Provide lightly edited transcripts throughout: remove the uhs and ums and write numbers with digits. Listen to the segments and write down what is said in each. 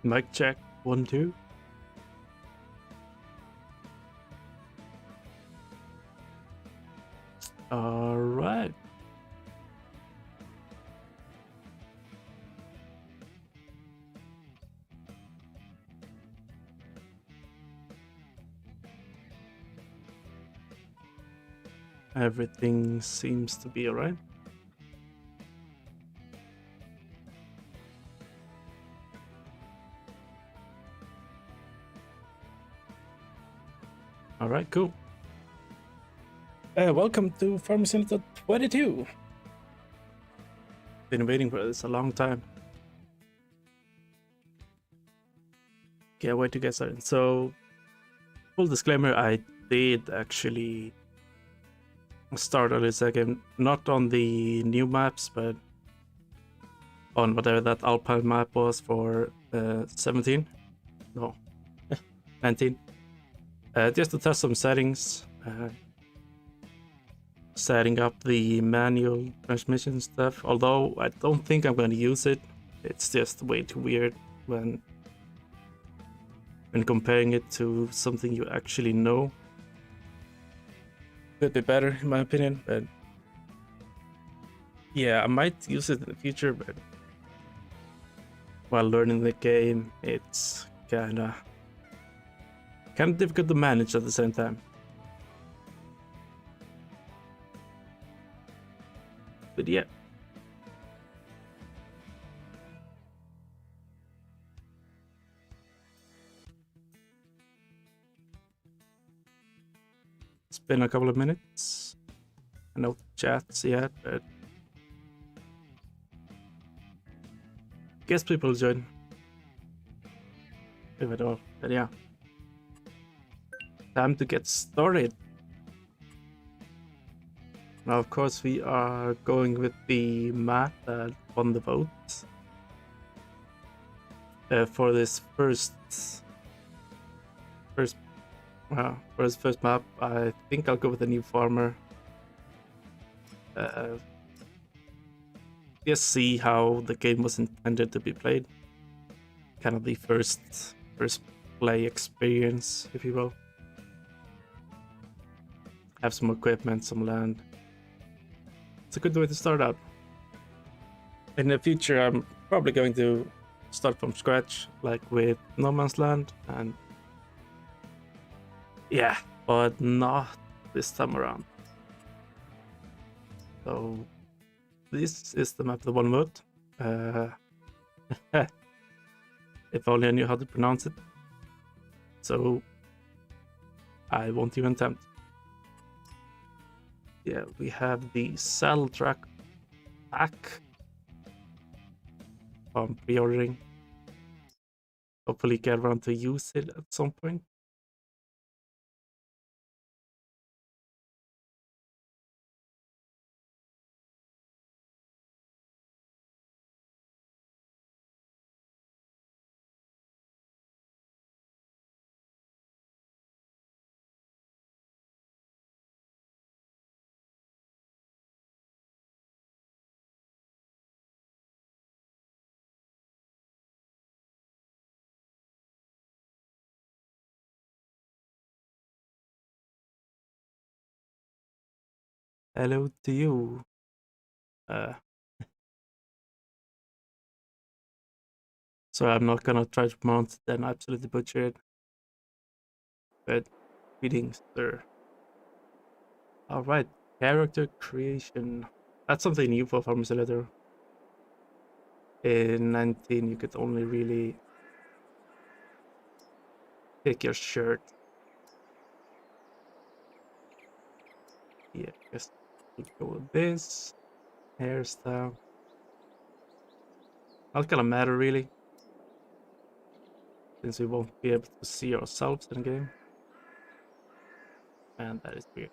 Mic check 1 2. All right. Everything seems to be all right. All right, cool. Welcome to Farming Simulator 22. Been waiting for this a long time. Can't wait to get started. So, full disclaimer, I did actually start on this game, not on the new maps, but on whatever that Alpine map was for 17. No, 19. Just to test some settings. Setting up the manual transmission stuff, although I don't think I'm going to use it. It's just way too weird when comparing it to something you actually know. Could be better in my opinion, but yeah, I might use it in the future, but while learning the game, it's kind of difficult to manage at the same time. But yeah. It's been a couple of minutes. No chats yet, but guess people will join. If at all. But yeah. Time to get started. Now, of course, we are going with the map that won the vote for this first map. I think I'll go with a new farmer. Just see how the game was intended to be played. Kind of the first play experience, if you will. Have some equipment, some land. It's a good way to start out. In the future, I'm probably going to start from scratch, like with No Man's Land, and yeah, but not this time around. So this is the map that won vote. If only I knew how to pronounce it. So I won't even attempt. Yeah, we have the saddle track pack. I'm pre-ordering. Hopefully get around to use it at some point. Hello to you. So I'm not gonna try to pronounce it and absolutely butcher it. But greetings, sir. Alright, character creation. That's something new for Farming Simulator. In 19, you could only really pick your shirt. Yeah, just go with this. Hairstyle. Not gonna matter really, since we won't be able to see ourselves in the game. And that is weird.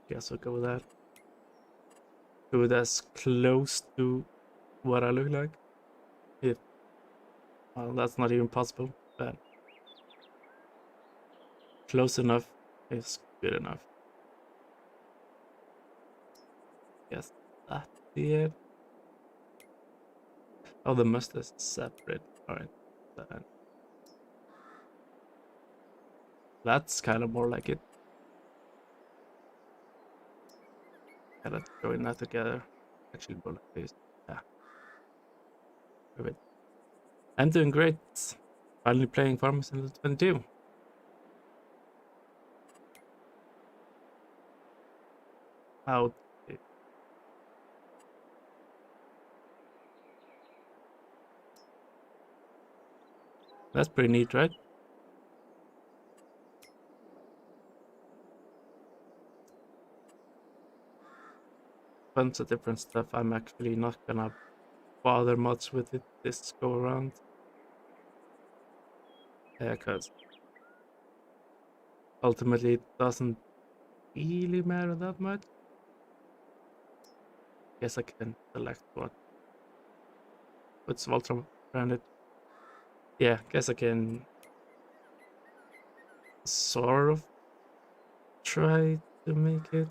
Guess I'll go with that. Do it as close to what I look like. If well, that's not even possible, but close enough is good enough. Guess that's it. Oh, the mustache is separate. Alright. That's kind of more like it. Yeah, let's join that together. Actually, more like this. Yeah. Perfect. I'm doing great. Finally playing Farmers in 22. Out. That's pretty neat, right? Bunch of different stuff. I'm actually not gonna bother much with it this go around. Because ultimately it doesn't really matter that much. Guess I can select what's Ultra branded. Yeah, guess I can sort of try to make it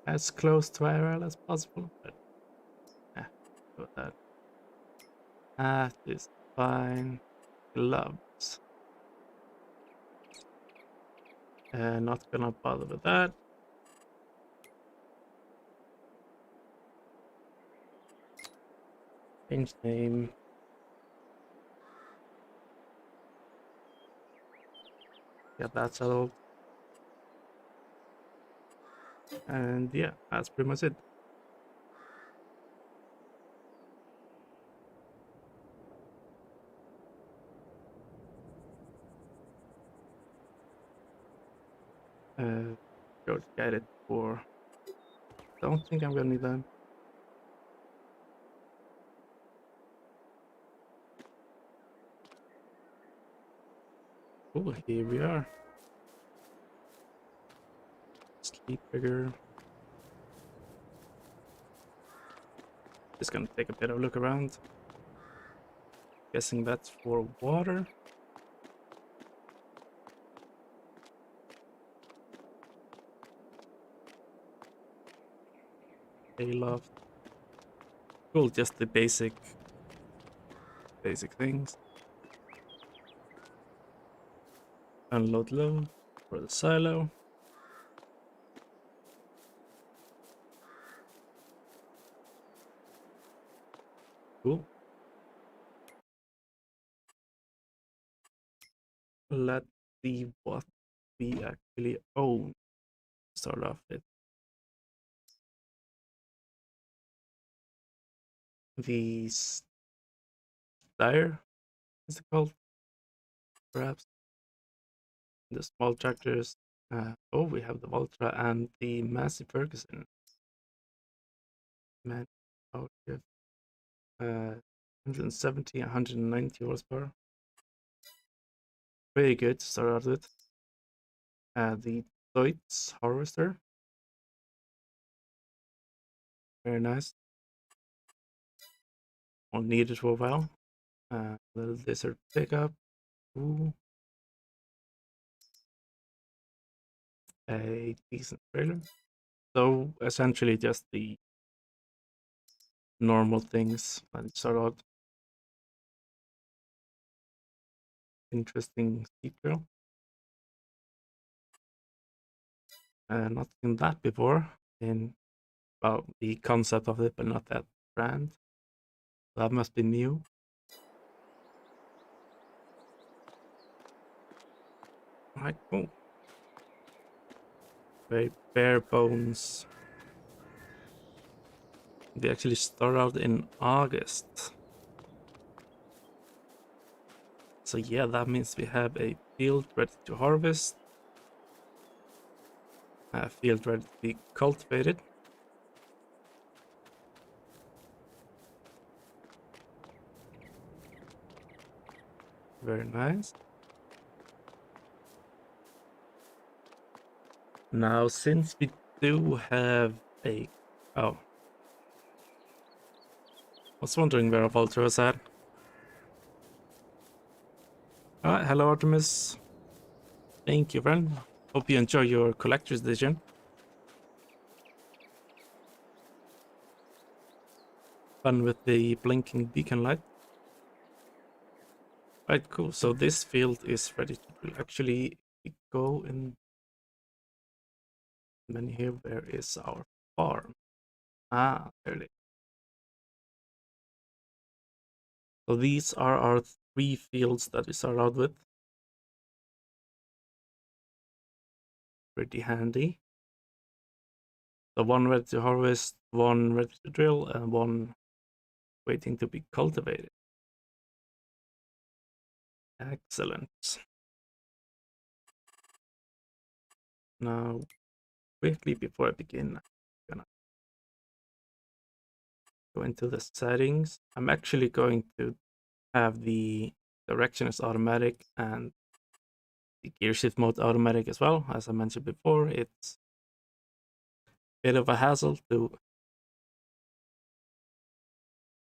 as close to IRL as possible, but yeah, go with that. That is fine. Gloves. Not gonna bother with that. Change name. Yeah, that's settled. And yeah, that's pretty much it. Go to get it for. Don't think I'm gonna need that. Oh, here we are. Sleep bigger. Just gonna take a bit of a look around. Guessing that's for water. Hayloft. Cool, just the basic things. Unload load for the silo. Cool. Let's see what we actually own. Start off with the Steyr, is it called? Perhaps the small tractors. Oh, we have the Ultra and the Massey Ferguson. Man, output 170, 190 horsepower. Very good to start out with. The Deutz Harvester. Very nice. Won't need it for a while. Little desert pickup. Ooh. A decent trailer. So essentially just the normal things that start out. Interesting steep trail. Not seen that before in, well, the concept of it, but not that brand. That must be new. Alright, cool. Very bare bones. They actually start out in August. So yeah, that means we have a field ready to harvest. A field ready to be cultivated. Very nice. Now, since we do have a... Oh. I was wondering where Walter was at. Alright, hello Artemis. Thank you, friend. Hope you enjoy your collector's edition. Fun with the blinking beacon light. Right, cool. So this field is ready to actually go in. And then here, where is our farm? Ah, there it is. So these are our 3 fields that we start out with. Pretty handy. So 1 ready to harvest, 1 ready to drill, and 1 waiting to be cultivated. Excellent. Now, quickly before I begin, I'm gonna go into the settings. I'm actually going to have the direction as automatic and the gear shift mode automatic as well. As I mentioned before, it's a bit of a hassle to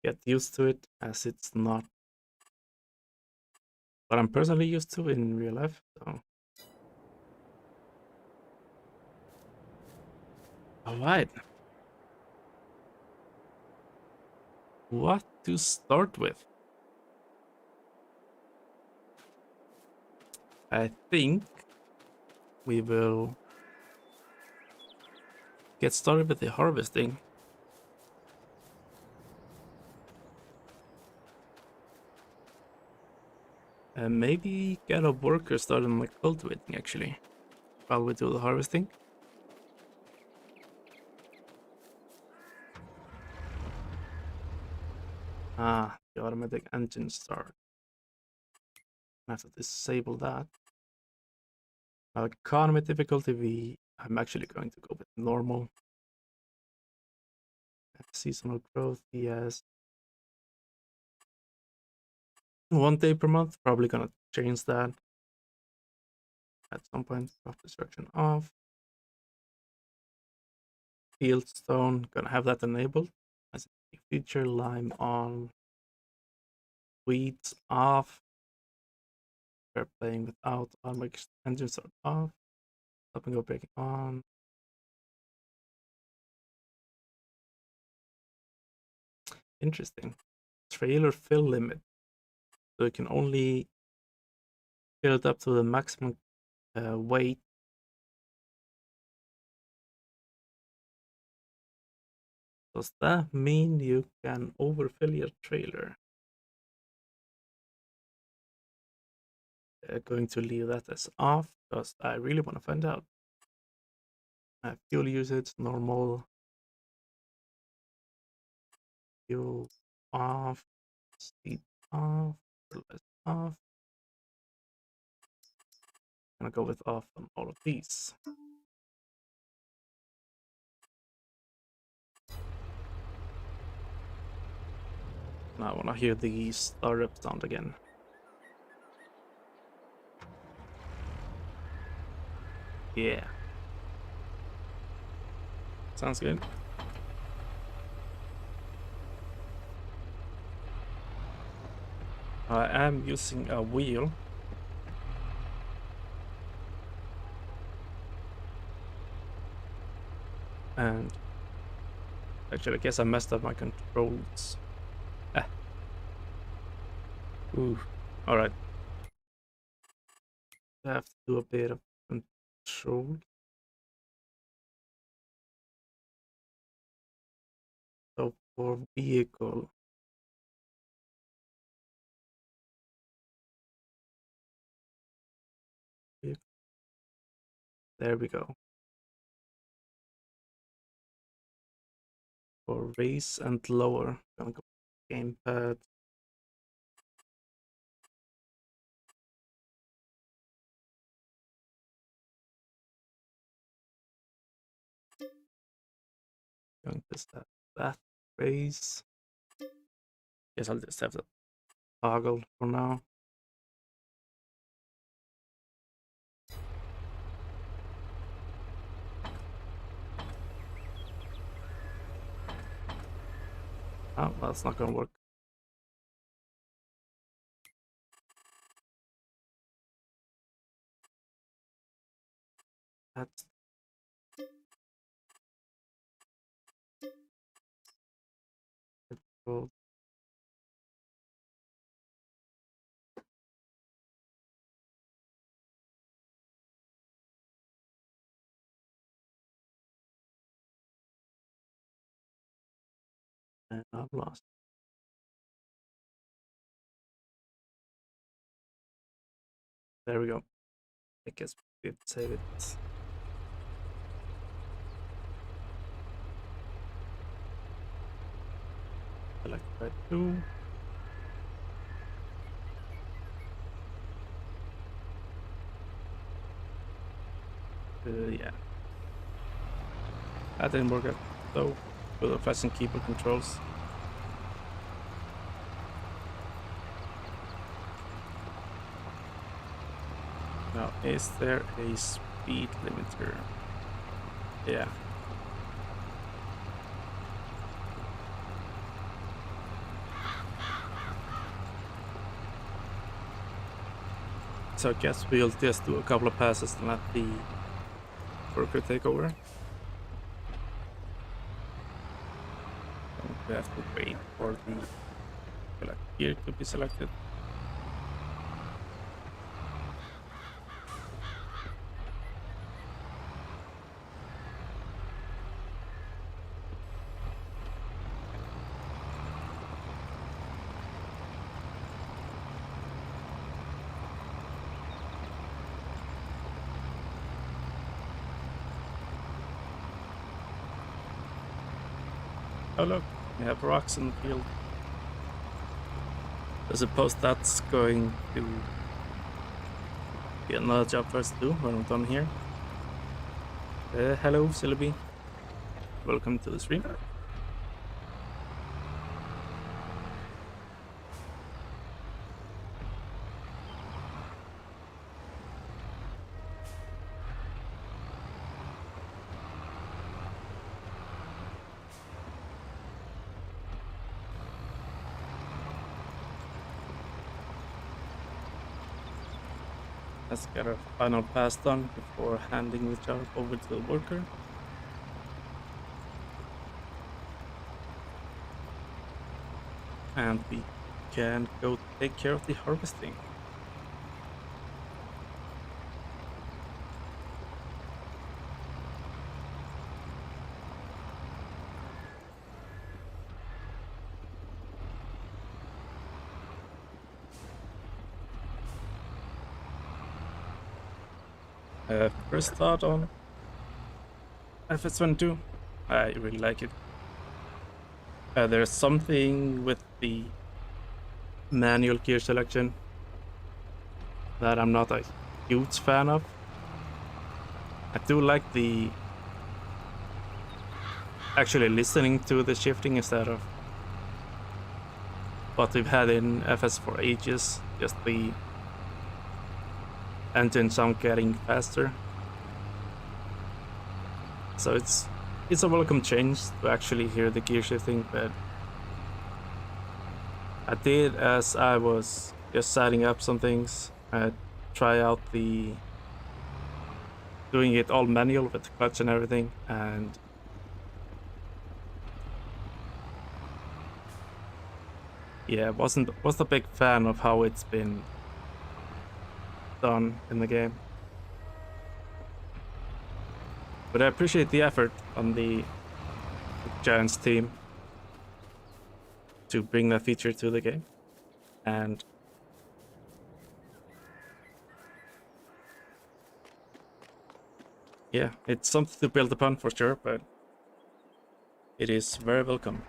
get used to it, as it's not what I'm personally used to in real life. So, all right. What to start with? I think we will get started with the harvesting. And maybe get a worker started on the cultivating actually, while we do the harvesting. Ah, the automatic engine start. I have to disable that. Now, economy difficulty, I'm actually going to go with normal. Seasonal growth, yes. 1 day per month, probably gonna change that at some point. Crop destruction off. Fieldstone, gonna have that enabled as a feature. Lime on. Weeds off. We're playing without automatic engines are off. Stop and go breaking on. Interesting. Trailer fill limit. So you can only fill it up to the maximum weight. Does that mean you can overfill your trailer? Going to leave that as off because I really want to find out. Fuel usage, normal. Fuel off. Speed off. Fertilizer off. I'm gonna go with off on all of these. Now I want to hear the startup sound again. Yeah. Sounds good. I am using a wheel. And actually, I guess I messed up my controls. Ah. Ooh. Alright. I have to do a bit of control. So for vehicle. There we go. For raise and lower. Gonna go gamepad. Going to set that raise. Guess I'll just have the toggle for now. Oh, that's not gonna work. That's cool. And I've lost. There we go. I guess we did save it. Select that too. Yeah. That didn't work out though. With the fast and keyboard controls. Now, is there a speed limiter? Yeah. So I guess we'll just do a couple of passes and let the worker take over. And we have to wait for the select gear to be selected. Oh look, we have rocks in the field. I suppose that's going to be another job for us to do when I'm done here. Hello, Sillaby. Welcome to the stream. Let's get our final pass done before handing the job over to the worker. And we can go take care of the harvesting. First thought on FS22. I really like it. There's something with the manual gear selection that I'm not a huge fan of. I do like the actually listening to the shifting instead of what we've had in FS for ages, just the engine sound getting faster. So it's a welcome change to actually hear the gear shifting, but I did, as I was just setting up some things, try out the doing it all manual with the clutch and everything, and yeah, wasn't a big fan of how it's been done in the game. But I appreciate the effort on the Giants team to bring that feature to the game. And yeah, it's something to build upon for sure, but it is very welcome.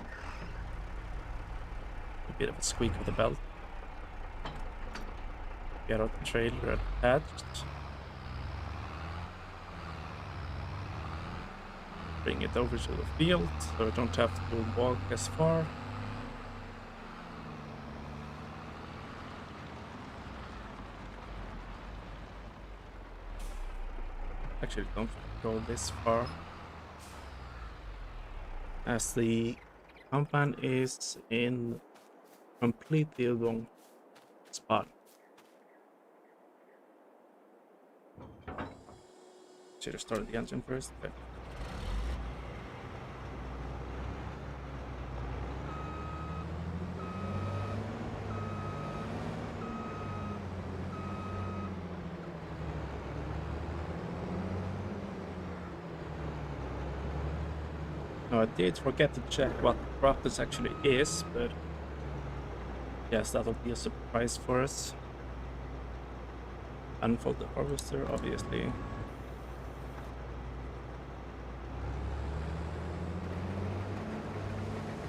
A bit of a squeak of the belt. Get out the trailer attached. Bring it over to the field so I don't have to walk as far. Actually, don't go this far, as the compound is in completely wrong spot. Should have started the engine first. Okay. No, I did forget to check what crop this actually is, but yes, that'll be a surprise for us. Unfold the harvester, obviously.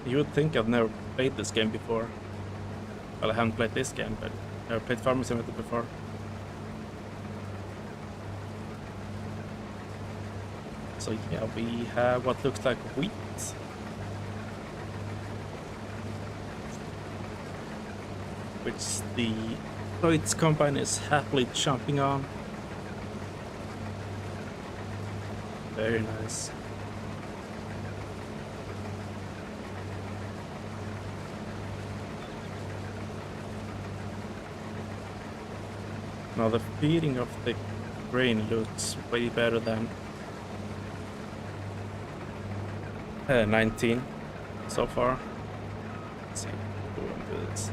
You would think I've never played this game before. Well, I haven't played this game, but I've never played Farming Simulator before. So yeah, we have what looks like wheat. Which the Lloyd's combine is happily chomping on. Very nice. Now the feeding of the grain looks way better than 19 so far. Let's see, we'll do this.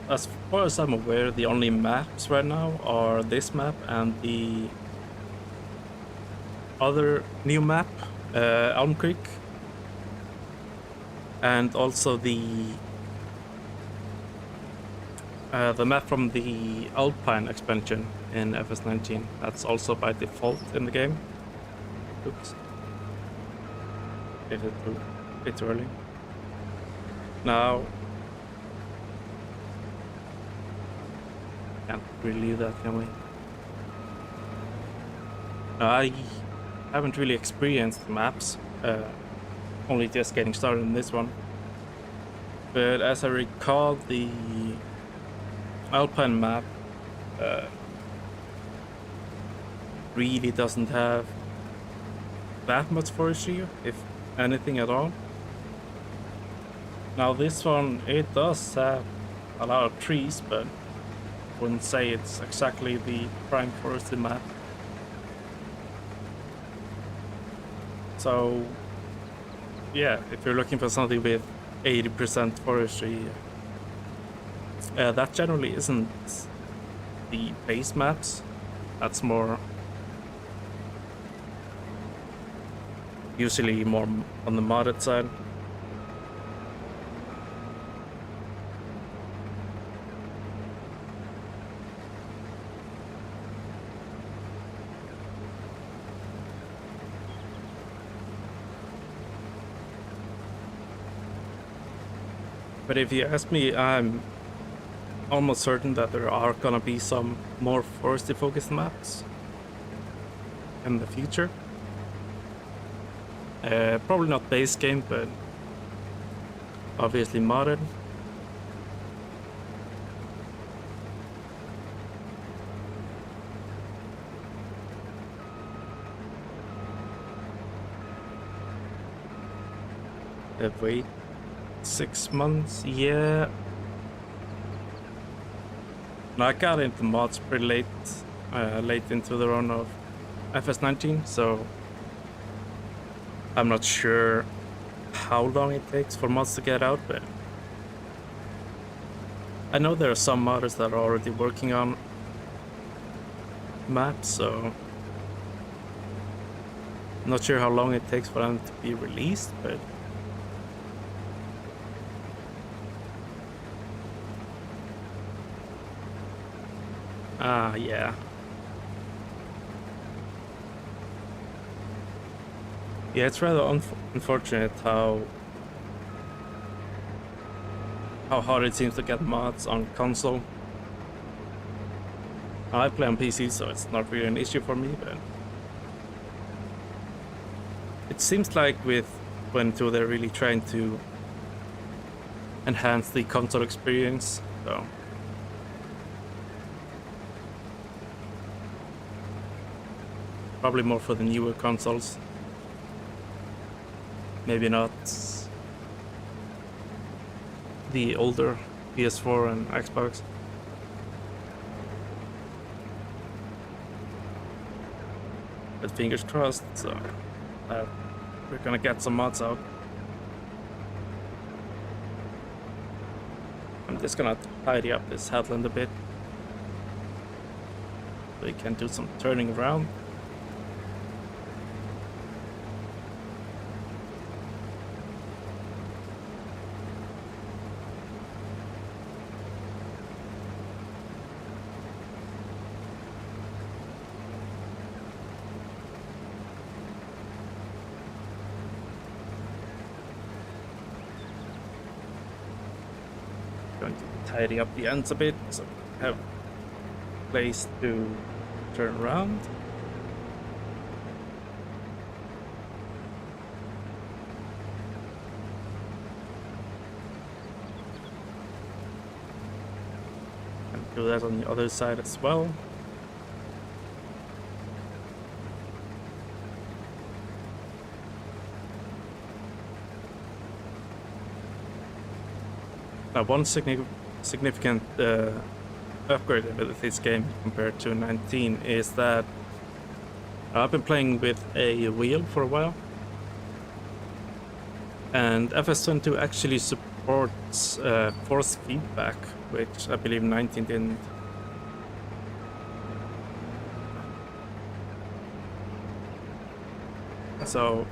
As far as I'm aware, the only maps right now are this map and the other new map, Elm Creek, and also the map from the Alpine expansion in FS19. That's also by default in the game. Oops. Hit it a bit early. Now, can't really leave that, can we? I haven't really experienced the maps, only just getting started in this one. But as I recall, the Alpine map really doesn't have that much forestry, if anything at all. Now this one, it does have a lot of trees, but wouldn't say it's exactly the prime forested map. So yeah, if you're looking for something with 80% forestry, that generally isn't the base maps. That's more usually more on the modded side. But if you ask me, I'm almost certain that there are gonna be some more forestry focused maps in the future. Probably not base game, but obviously modded. Wait 6 months, yeah. No, I got into mods pretty late, late into the run of FS19, so I'm not sure how long it takes for mods to get out, but I know there are some modders that are already working on maps, so I'm not sure how long it takes for them to be released, but yeah. Yeah, it's rather unfortunate how hard it seems to get mods on console. I play on PC, so it's not really an issue for me, but it seems like with 22 they're really trying to enhance the console experience. So probably more for the newer consoles. Maybe not the older PS4 and Xbox. But fingers crossed, so we're gonna get some mods out. I'm just gonna tidy up this headland a bit so we can do some turning around. Going to tidy up the ends a bit so we have a place to turn around. And do that on the other side as well. Now, one significant upgrade with this game compared to 19 is that I've been playing with a wheel for a while, and FS22 actually supports force feedback, which I believe 19 didn't. So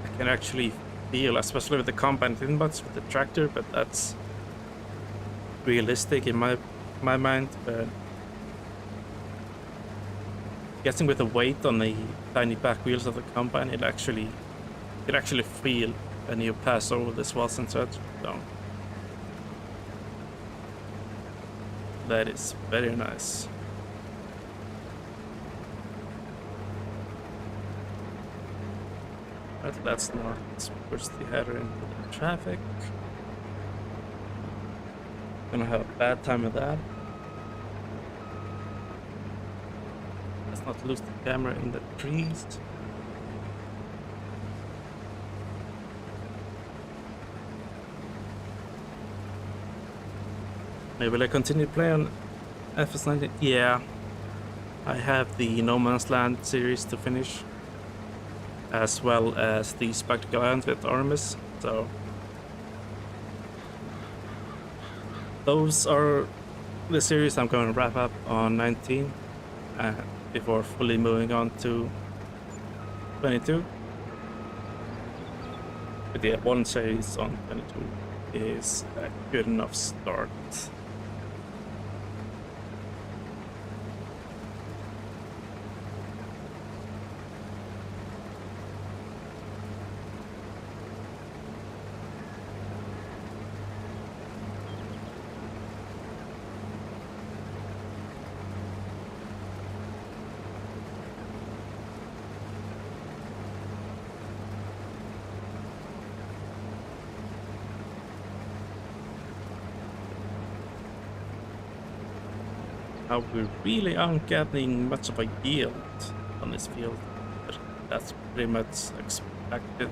I can actually feel, especially with the combat, not much with the tractor, but that's realistic in my mind. But guessing with the weight on the tiny back wheels of the combine, it actually feel when you pass over the swaths and such. So that is very nice. But let's not push the header into the traffic. Gonna have a bad time with that. Let's not lose the camera in the trees. Maybe will I continue playing on FS19? Yeah. I have the No Man's Land series to finish, as well as the Spectacle Islands with Artemis, so those are the series I'm going to wrap up on 19 before fully moving on to 22. But yeah, one series on 22 is a good enough start. Now we really aren't getting much of a yield on this field, but that's pretty much expected.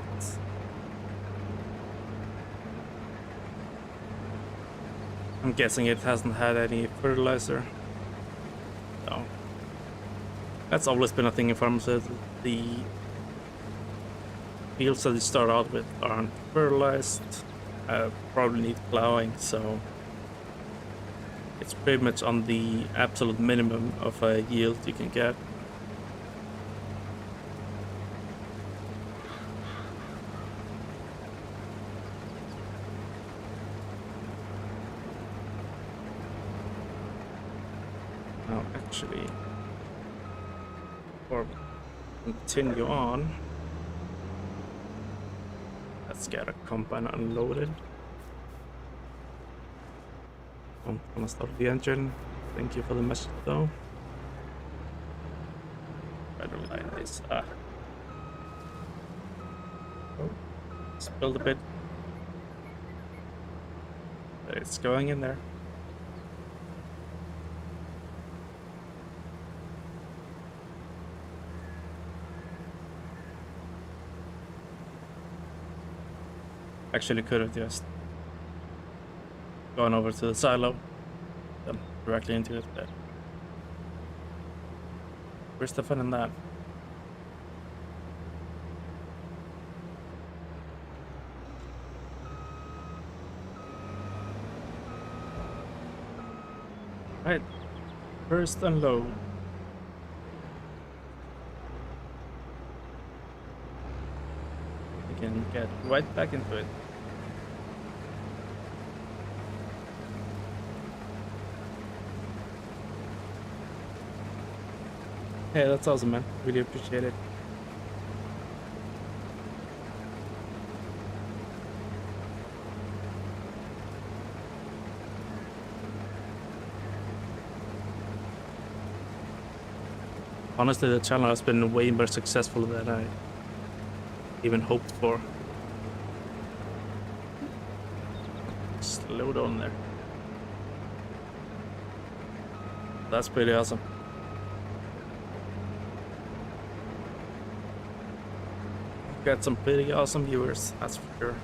I'm guessing it hasn't had any fertilizer. So that's always been a thing in farmers. The fields that you start out with aren't fertilized, probably need plowing, so it's pretty much on the absolute minimum of a yield you can get. Now actually, before we continue on, let's get a combine unloaded. I'm gonna start the engine. Thank you for the message though. I don't like this. Oh, spilled a bit. It's going in there. Actually could have just gone over to the silo, then directly into it. But where's the fun in that? Right, first unload. We can get right back into it. Hey, that's awesome, man. Really appreciate it. Honestly, the channel has been way more successful than I even hoped for. Slow down there. That's pretty awesome. Got some pretty awesome viewers, that's for sure.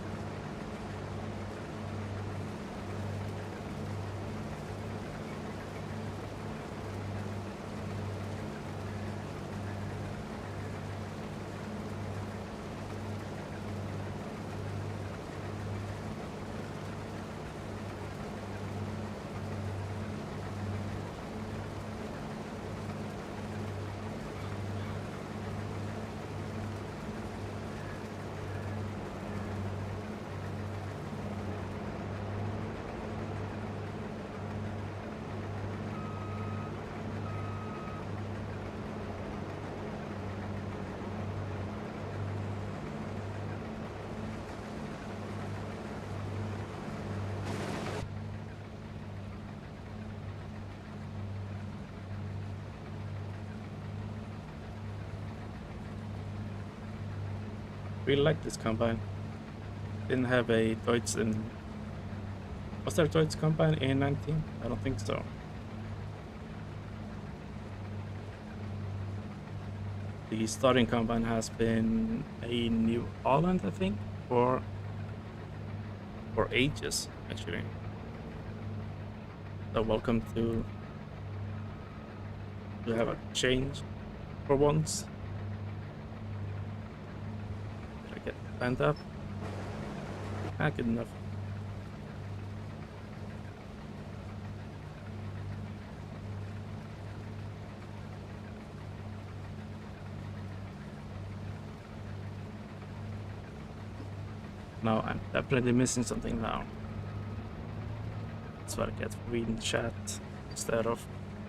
Really like this combine. Didn't have a Deutz in... Was there a Deutz combine in 19? I don't think so. The starting combine has been a New Holland, I think, for ages, actually. So welcome to have a change for once. Get bent up. Ah, good enough. No, I'm definitely missing something now. That's what I get for reading chat instead of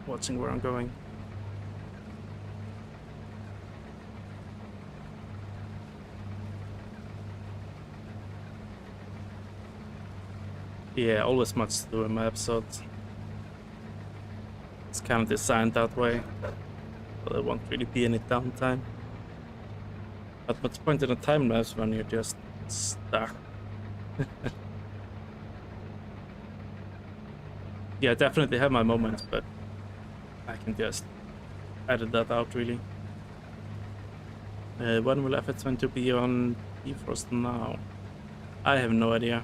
watching where I'm going. Yeah, always much to do in my episodes. It's kind of designed that way, so there won't really be any downtime. But what's the point in a time lapse when you're just stuck? Yeah, I definitely have my moments, but I can just edit that out, really. When will FF22 be on Bifrost now? I have no idea.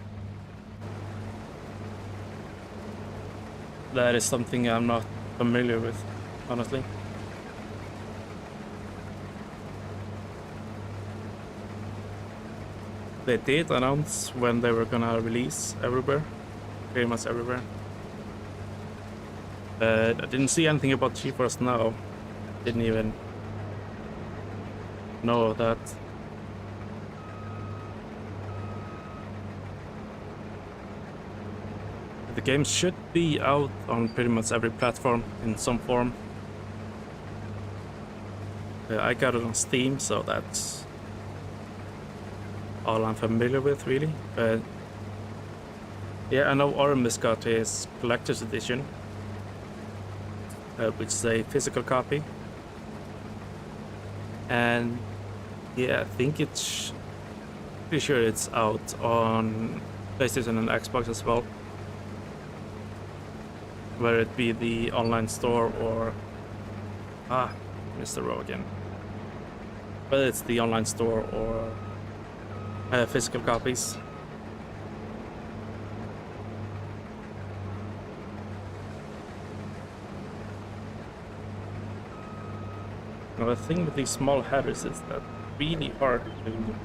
That is something I'm not familiar with, honestly. They did announce when they were gonna release everywhere, pretty much everywhere. But I didn't see anything about GeForce Now. Didn't even know that. The game should be out on pretty much every platform in some form. I got it on Steam, so that's all I'm familiar with, really. But yeah, I know Aramis got his collector's edition, which is a physical copy. And yeah, I think pretty sure it's out on PlayStation and Xbox as well. whether it be the online store or Mr. Row again. Whether it's the online store or physical copies. Now the thing with these small headers is that it's really hard to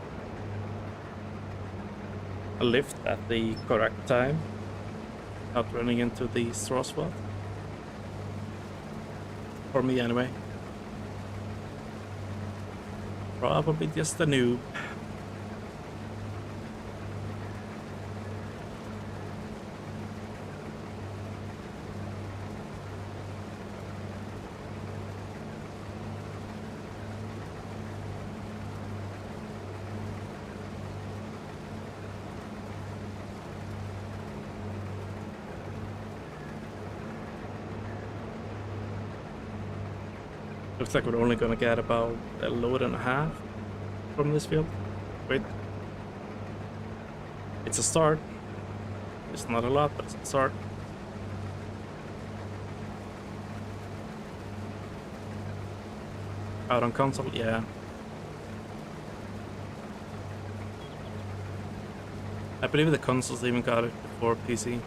lift at the correct time without running into the straw swell. For me anyway. Probably just a noob. Looks like we're only gonna get about a load and a half from this field. Wait. It's a start. It's not a lot, but it's a start. Out on console, yeah. I believe the consoles even got it before PC.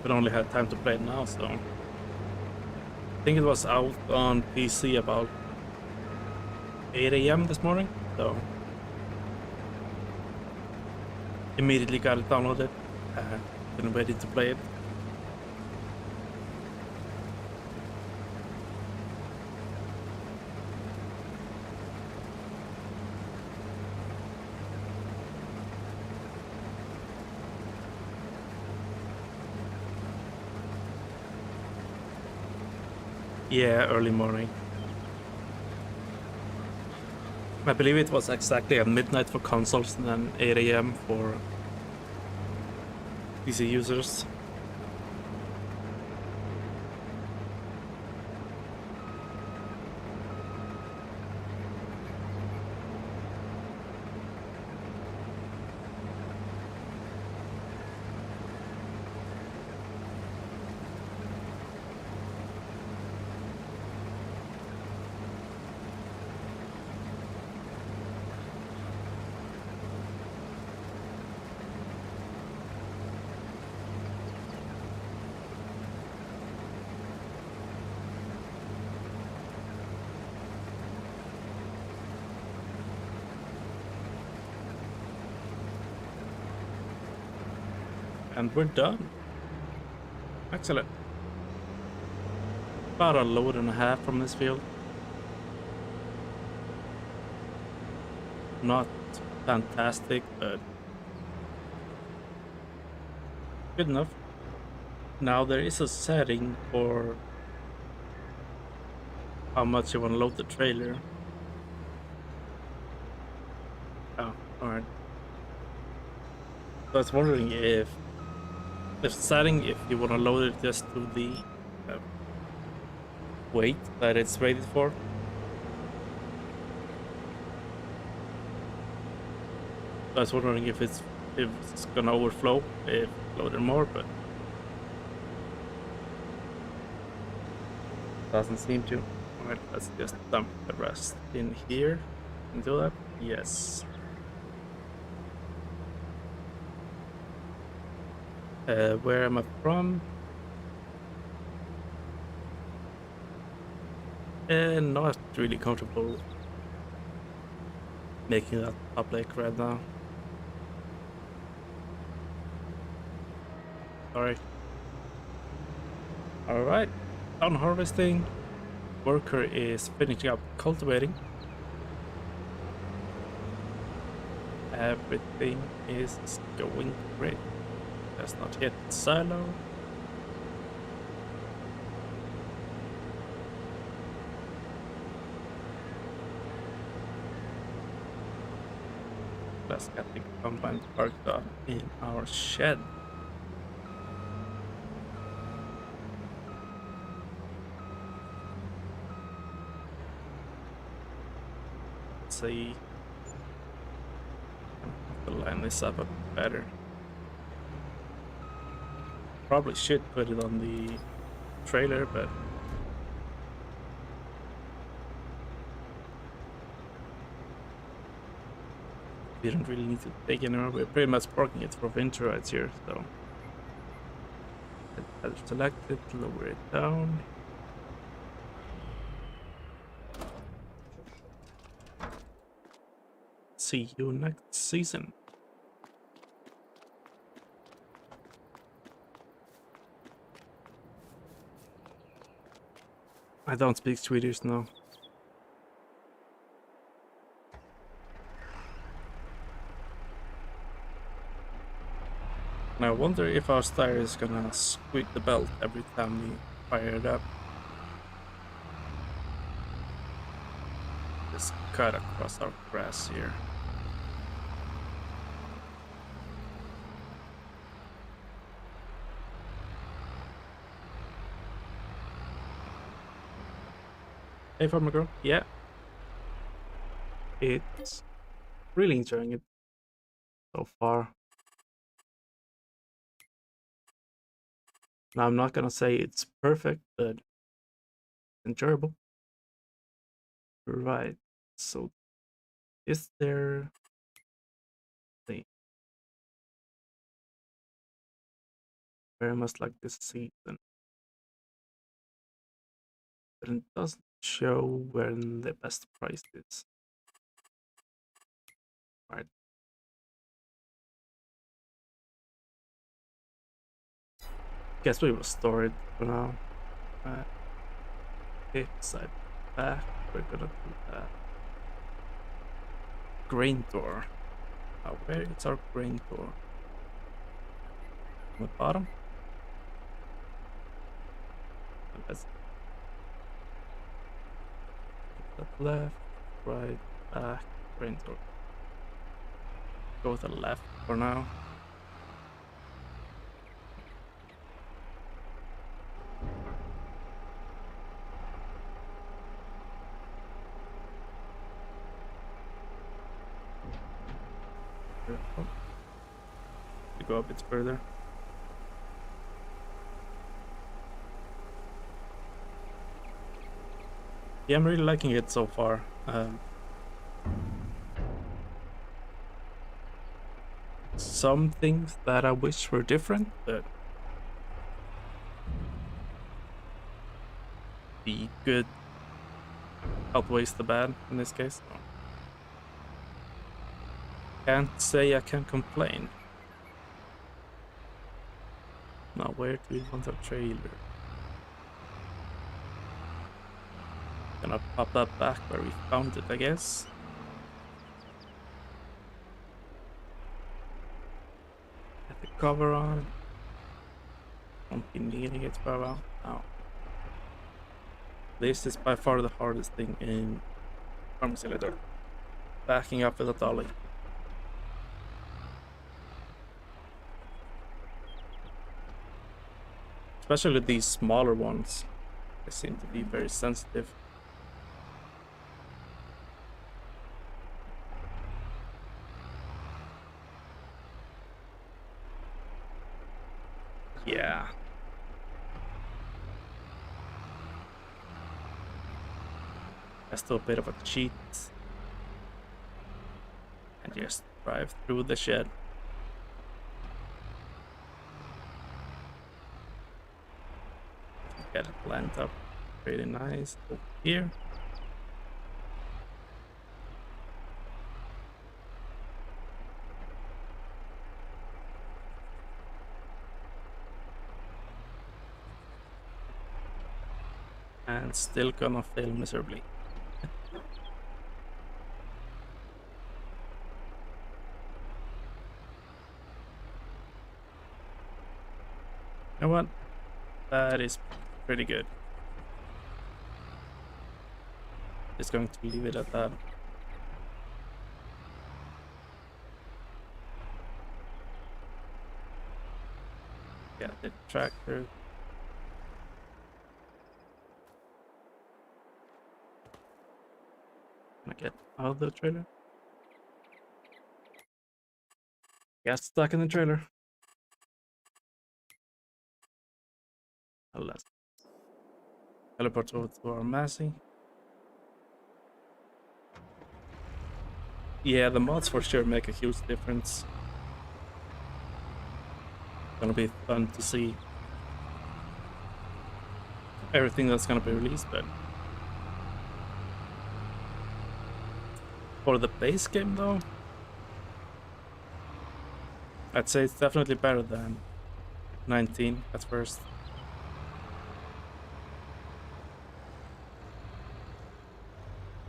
But only had time to play it now, so I think it was out on PC about 8 AM this morning, so immediately got it downloaded, been ready to play it. Yeah, early morning. I believe it was exactly at midnight for consoles and then 8 AM for PC users. And we're done. Excellent. About a load and a half from this field. Not fantastic, but good enough. Now there is a setting for how much you want to load the trailer. Oh, alright. So I was wondering if the setting, if you want to load it just to the weight that it's rated for. I was wondering if it's gonna overflow if loaded more, but doesn't seem to. Alright, let's just dump the rest in here and do that. Yes. Where am I from? Not really comfortable making that public right now. Sorry. Alright, done harvesting. Worker is finishing up cultivating. Everything is going great. Let's not hit silo. Let's get the combine parked up in our shed. Let's see. I'll have to line this up a bit better. Probably should put it on the trailer, but we don't really need to take anywhere. We're pretty much parking it for winter rides here, so let's select it, lower it down. See you next season. I don't speak Swedish, no. And I wonder if our styre is gonna squeak the belt every time we fire it up. Just cut across our grass here. Hey, Farmer Girl. Yeah. It's really enjoying it so far. Now, I'm not gonna say it's perfect, but enjoyable. Right. So, is there... Very much like this season. But it doesn't show when the best price is. Right. Guess we will store it for now. Okay, side back. We're gonna do that. Grain door. Where is our grain door? On the bottom? Let's that left, right, back, grain door. Go with the left for now. To go a bit further. Yeah, I'm really liking it so far. Some things that I wish were different, but the good outweighs the bad in this case. So. Can't say I can complain. Now, where do we want our trailer? Gonna pop that back where we found it, I guess. Get the cover on. Won't be needing it for a while. Now, this is by far the hardest thing in Farming Simulator. Backing up with a dolly. Especially these smaller ones. They seem to be very sensitive. Yeah. Let's do a bit of a cheat. And just drive through the shed. Get it lined up pretty nice over here. And still gonna fail miserably. You know what? That is pretty good. Just going to leave it at that. Yeah, the tractor. Gonna get out of the trailer. Got stuck in the trailer. Let's teleport over to our Massey. Yeah, the mods for sure make a huge difference. Gonna be fun to see everything that's gonna be released, but for the base game though, I'd say it's definitely better than 19 at first.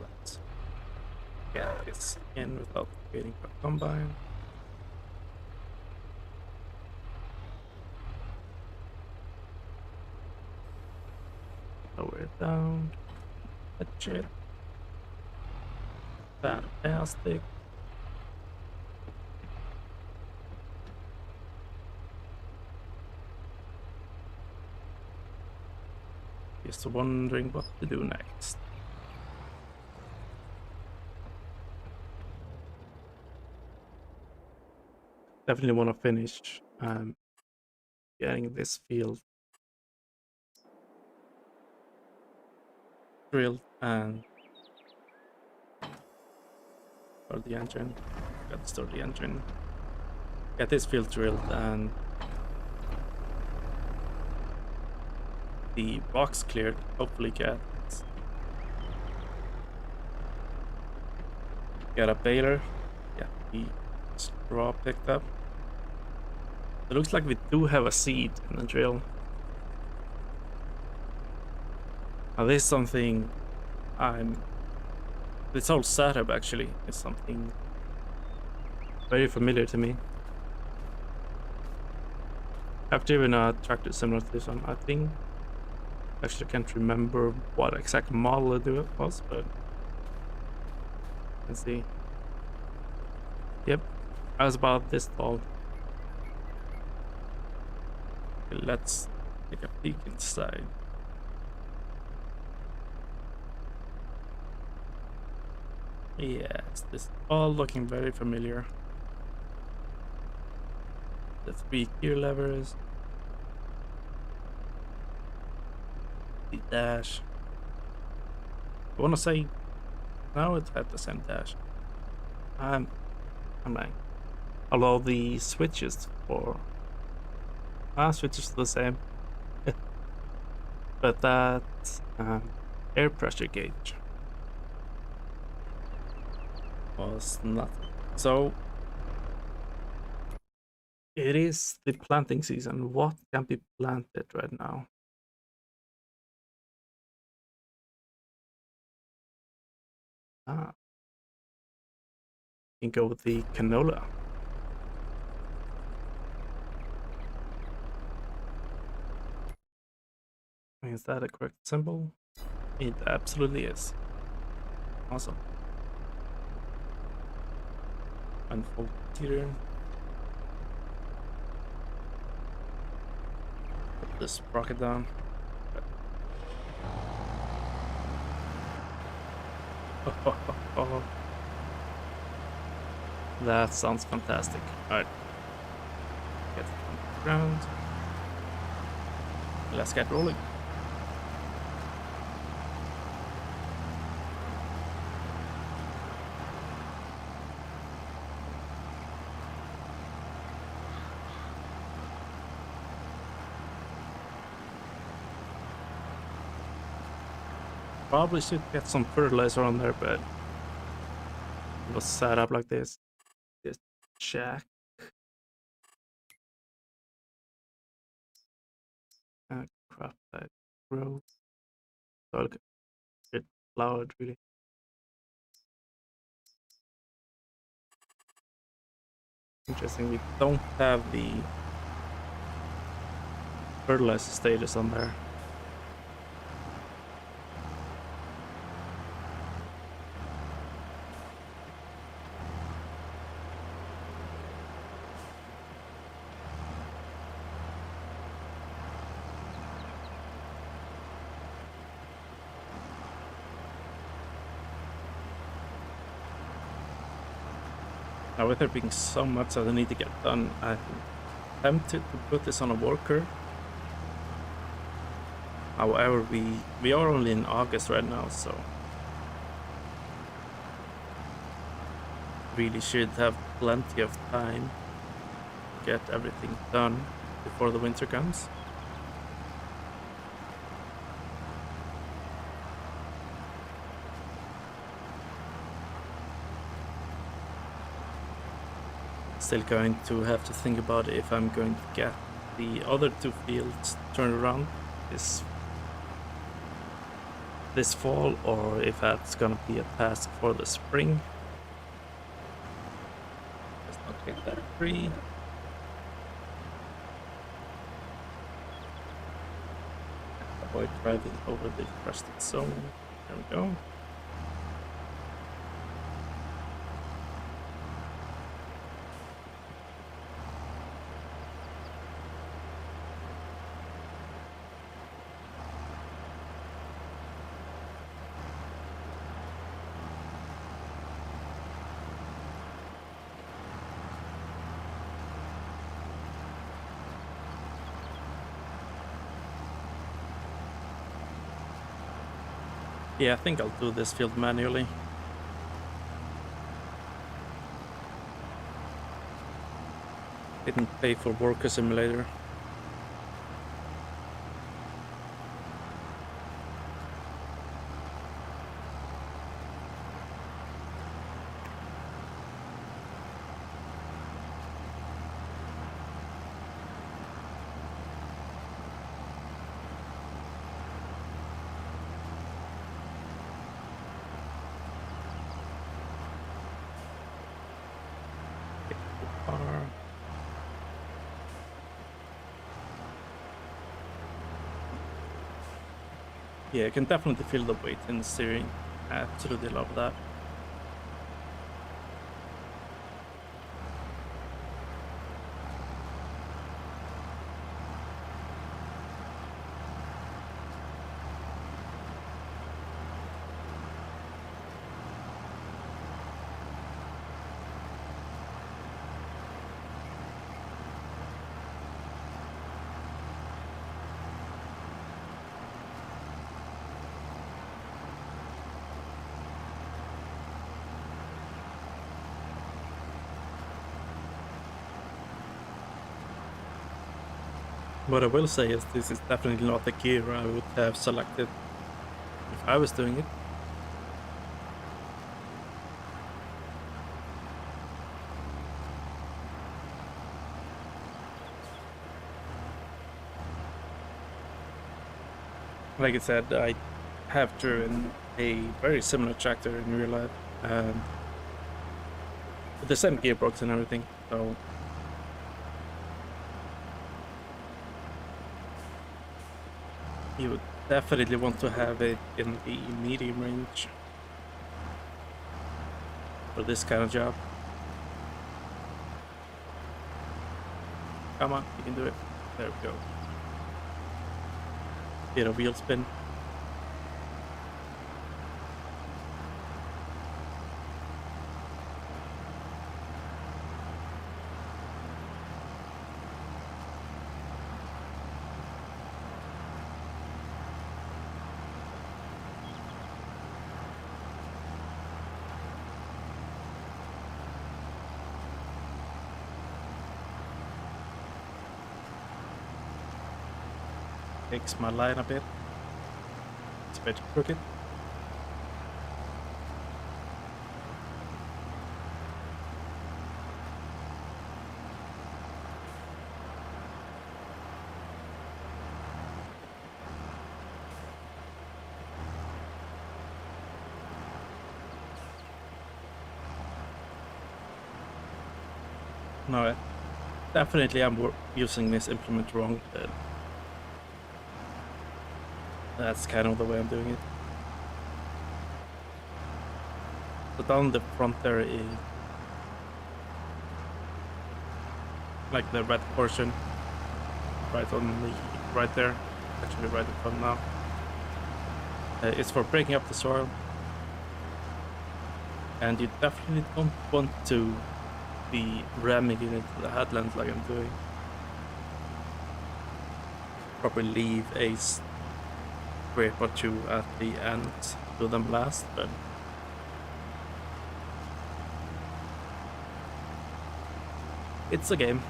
Let's get this in without waiting for combine. Lower it down. Touch it. Fantastic. Just wondering what to do next. Definitely want to finish getting this field drilled and start the engine. Got to start the engine. Get this field drilled and the box cleared. Hopefully get a baler. Yeah, the straw picked up. It looks like we do have a seed in the drill. Now this is something this whole setup actually is something very familiar to me. I've driven a tractor similar to this one, I think. Actually can't remember what exact model it was, but let's see. Yep, I was about this tall. Okay, let's take a peek inside. Yes, this is all looking very familiar. The 3 gear levers. The dash. I want to say now it had the same dash. I'm lying. Although the switches for switches are the same. But that air pressure gauge was nothing. So it is the planting season. What can be planted right now? You can go with the canola. Is that a correct symbol? It absolutely is. Awesome. Unfold here. Put this sprocket down. That sounds fantastic. Alright. Get it on the ground. Let's get rolling. Probably should get some fertilizer on there, but it was set up like this. Just check. Crop type grow. So look, it flowered really. Interesting. We don't have the fertilizer status on there. Now, with there being so much that I need to get done, I'm tempted to put this on a worker. However, we are only in August right now, so really should have plenty of time to get everything done before the winter comes. Still going to have to think about if I'm going to get the other 2 fields turned around this fall, or if that's gonna be a task for the spring. Let's not take that free. Avoid driving over the crusted zone. There we go. Yeah, I think I'll do this field manually. Didn't pay for Worker Simulator. Yeah, I can definitely feel the weight in the steering. I absolutely love that. What I will say is this is definitely not the gear I would have selected if I was doing it. Like I said, I have driven a very similar tractor in real life, and with the same gearbox and everything, so you would definitely want to have it in the medium range for this kind of job. Come on, you can do it. There we go. Get a wheel spin. Fix my line a bit. It's a bit crooked. No, definitely I'm using this implement wrong, but that's kind of the way I'm doing it. So down the front there is like the red portion, right on the right there, actually right in front now. It's for breaking up the soil, and you definitely don't want to be ramming it into the headland like I'm doing. Probably leave a scrape or two at the end, do them last, but it's a game.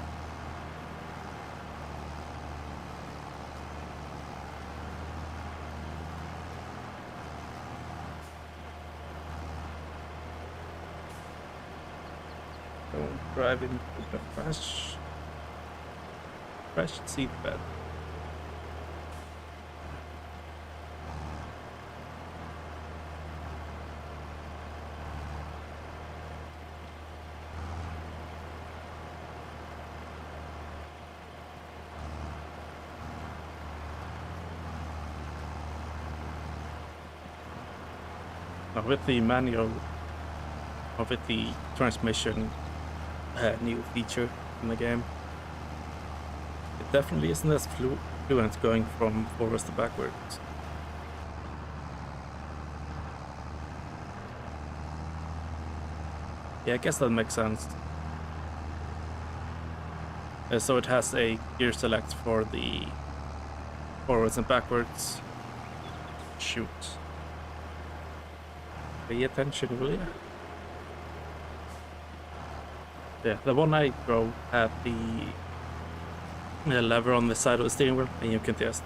Don't drive into the crashed seat bed. Now with the manual, or with the transmission new feature in the game, it definitely isn't as fluent going from forwards to backwards. Yeah, I guess that makes sense. So it has a gear select for the forwards and backwards. Shoot. Pay attention, will you? Yeah, the one I drove had the lever on the side of the steering wheel, and you can just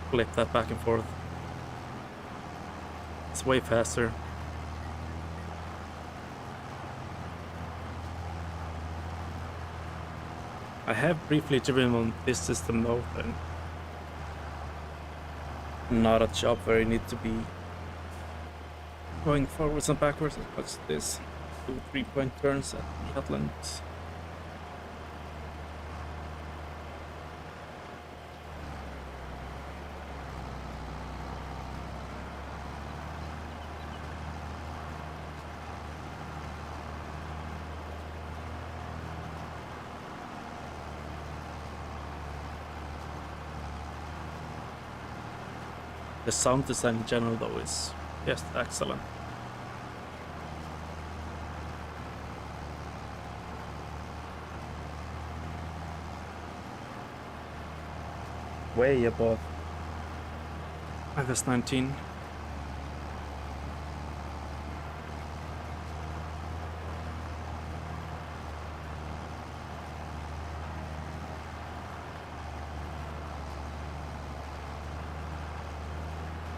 flip that back and forth. It's way faster. I have briefly driven on this system though, and not a job where you need to be going forwards and backwards. What's this? 2 3-point turns at the headland. The sound design in general though is just excellent. Way above FS19.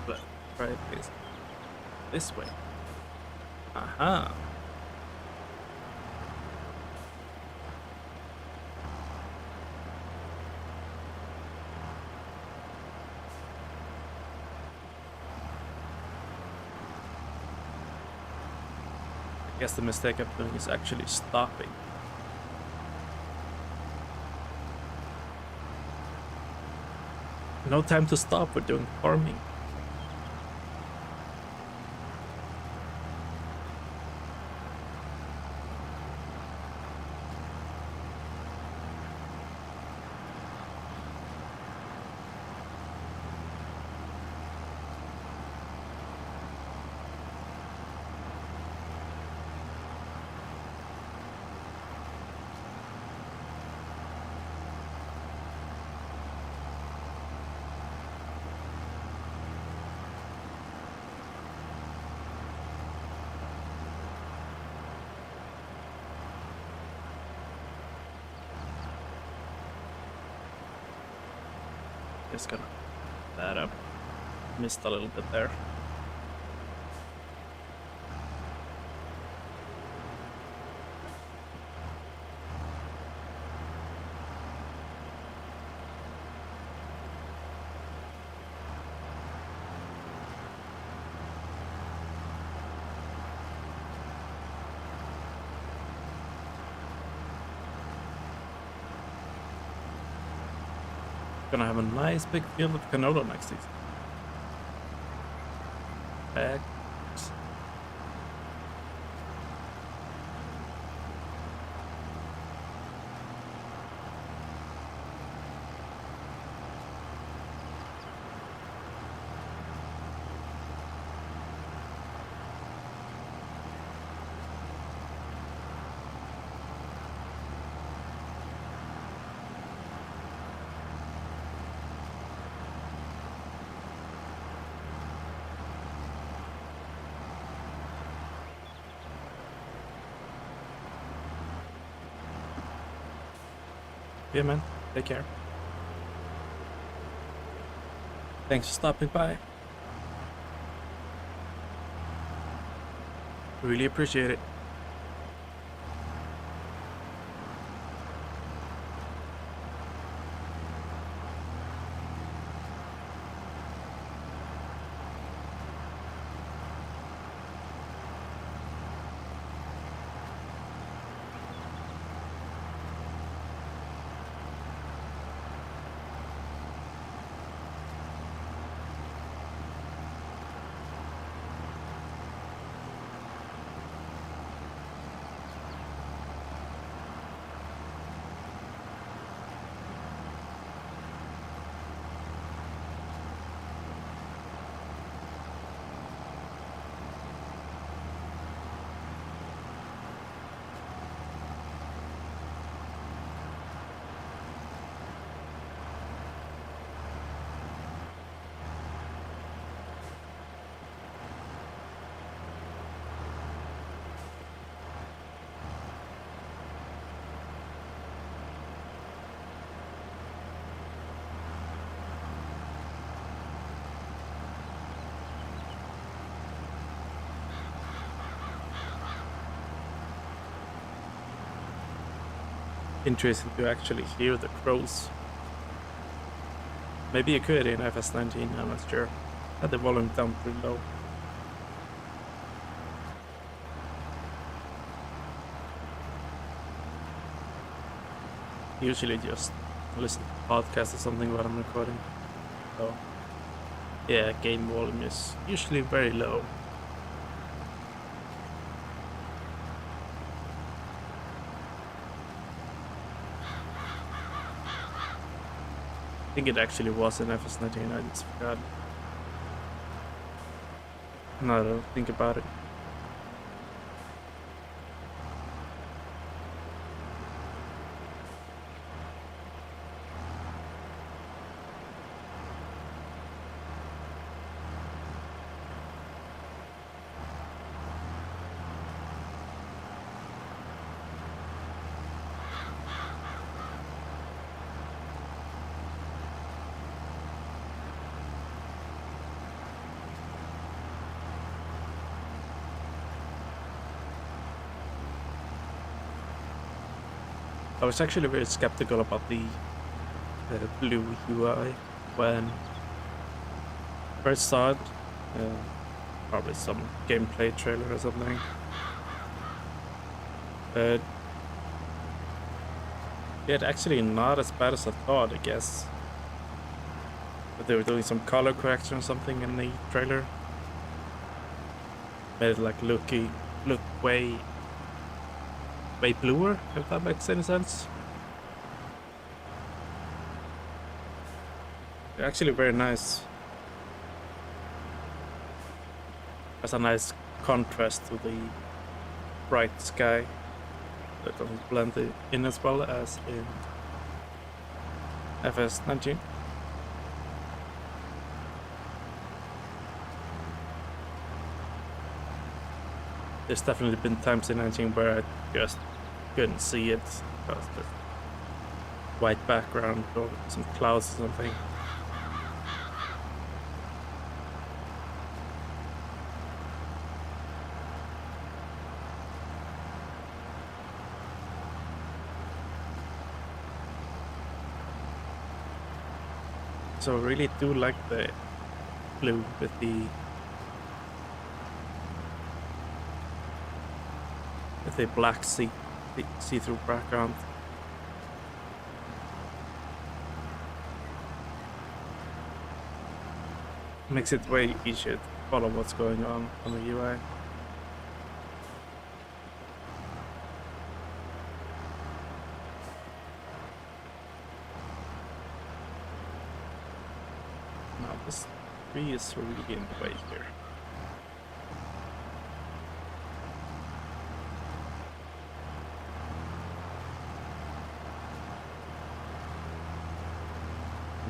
But try it this way. Aha. I guess the mistake I'm doing is actually stopping. No time to stop, we're doing farming. Just gonna that up. Missed a little bit there. Gonna have a nice big field of canola next season. Yeah, man. Take care. Thanks for stopping by. Really appreciate it. Interesting to actually hear the crows. Maybe you could in FS19, I'm not sure. Had the volume down pretty low. Usually just listen to podcasts or something while I'm recording. So yeah, game volume is usually very low. I think it actually was in FS19, I just forgot. Now that I don't think about it. I was actually very skeptical about the blue UI when I first saw it. Probably some gameplay trailer or something. But yeah, actually not as bad as I thought, I guess. But they were doing some color correction or something in the trailer. Made it like look way bluer, if that makes any sense. They're actually very nice. Has a nice contrast to the bright sky that doesn't blend in as well as in FS19. There's definitely been times in 19 where I just couldn't see it because the white background or some clouds or something. So I really do like the blue with the black see-through background. Makes it way easier to follow what's going on the UI. Now this tree is really in the way here.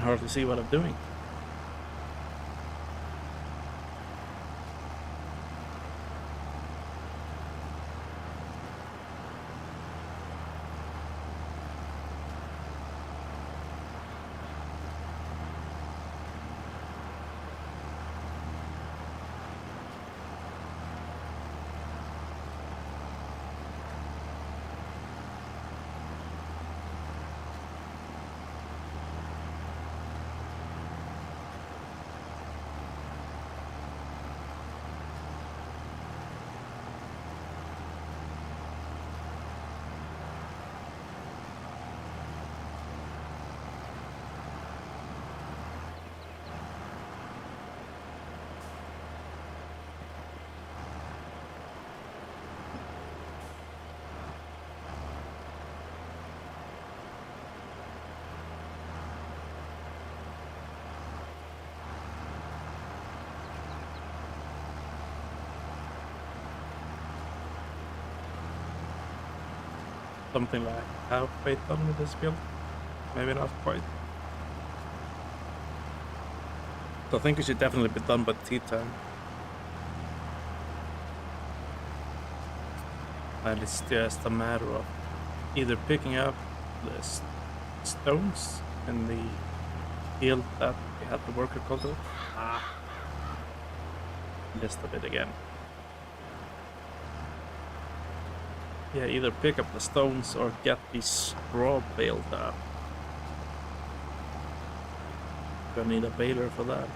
Hard to see what I'm doing. something like halfway done with this build. Maybe not quite. So I think it should definitely be done by tea time. And it's just a matter of either picking up the stones in the field that we had the worker cultivate. Just a bit again. Yeah, either pick up the stones or get the straw baled up. Gonna need a baler for that.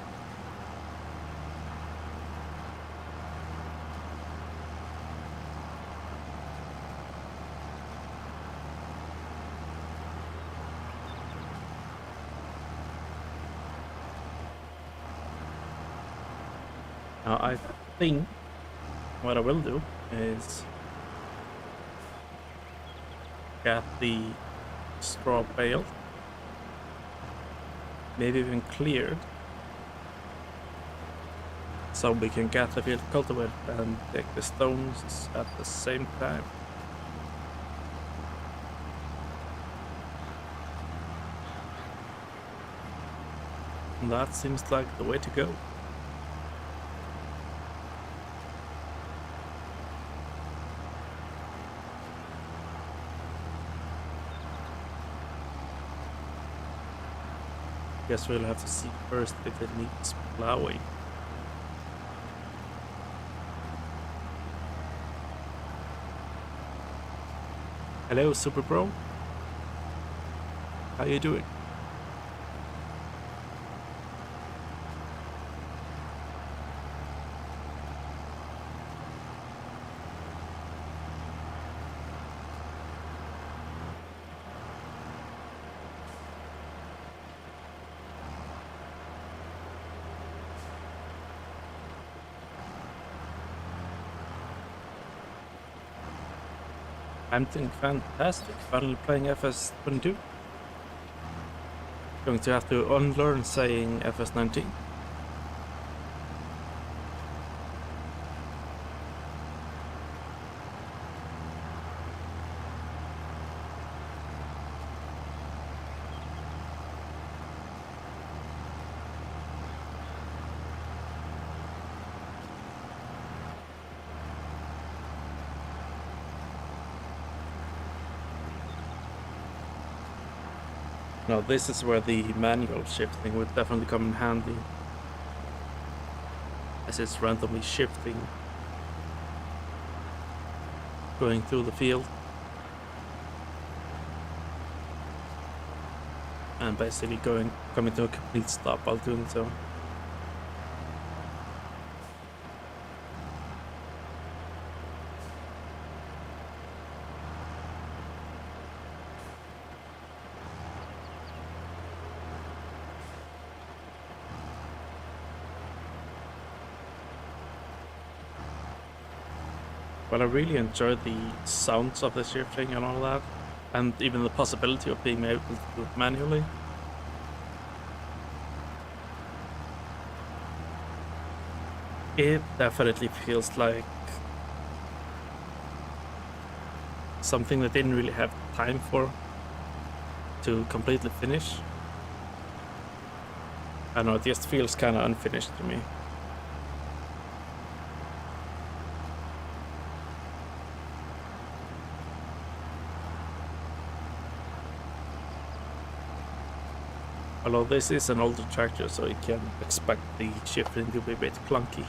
Now I think what I will do is get the straw baled, maybe even cleared, so we can get the field cultivated and take the stones at the same time. And that seems like the way to go. Guess we'll have to see first if it needs plowing. Hello, Super Bro. How you doing? I'm doing fantastic. Finally playing FS22. Going to have to unlearn saying FS19. Now this is where the manual shifting would definitely come in handy, as it's randomly shifting going through the field and basically coming to a complete stop while doing so. But I really enjoy the sounds of the shifting and all that, and even the possibility of being able to do it manually. It definitely feels like something that didn't really have time for to completely finish. I don't know, it just feels kind of unfinished to me. Although this is an older tractor, so you can expect the shifting to be a bit clunky.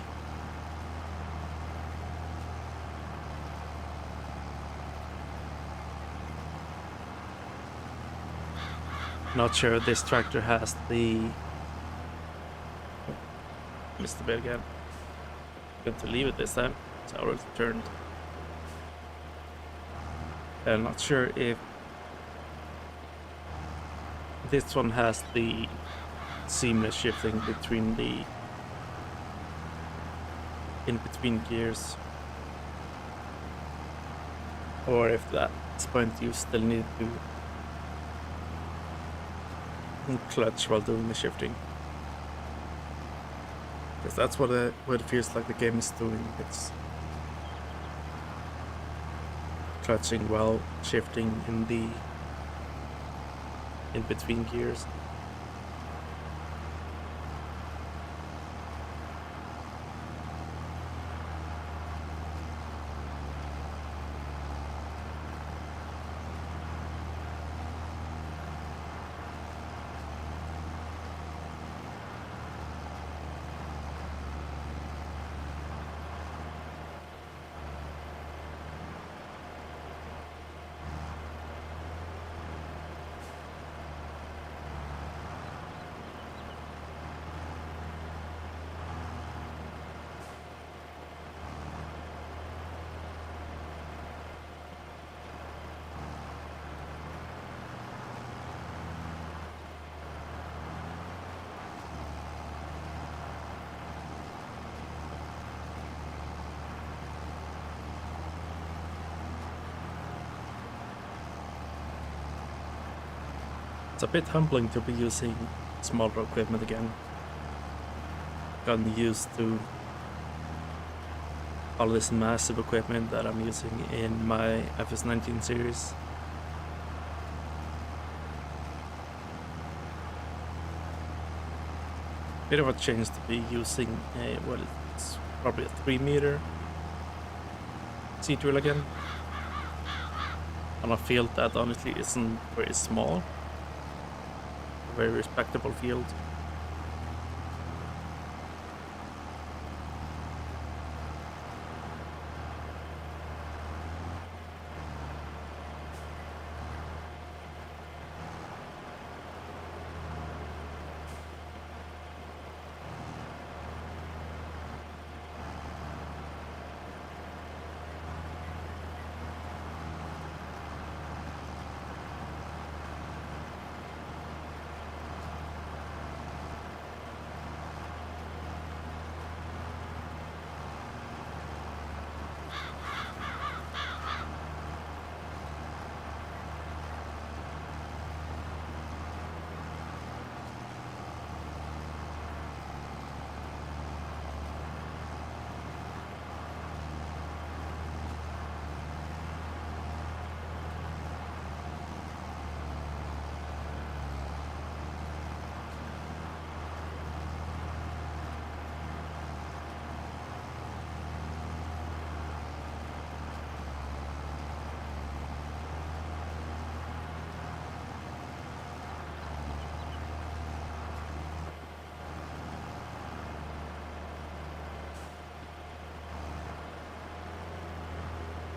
Not sure this tractor has the... Missed a bit again. Going to leave it this time. It's already turned. I'm not sure if this one has the seamless shifting between the in-between gears, or if that's point you still need to clutch while doing the shifting, because that's what it feels like the game is doing. It's clutching while shifting in the in between gears. It's a bit humbling to be using smaller equipment again. Gotten used to all this massive equipment that I'm using in my FS19 series. Bit of a change to be using a, well, it's probably a 3-meter seat drill again on a field that honestly isn't very small. Very respectable field.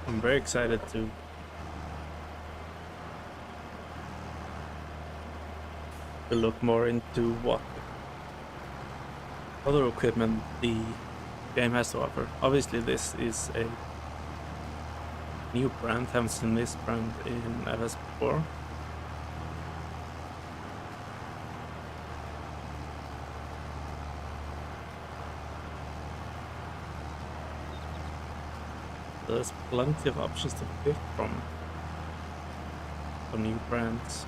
I'm very excited to look more into what other equipment the game has to offer. Obviously this is a new brand, haven't seen this brand in FS before. There's plenty of options to pick from for new brands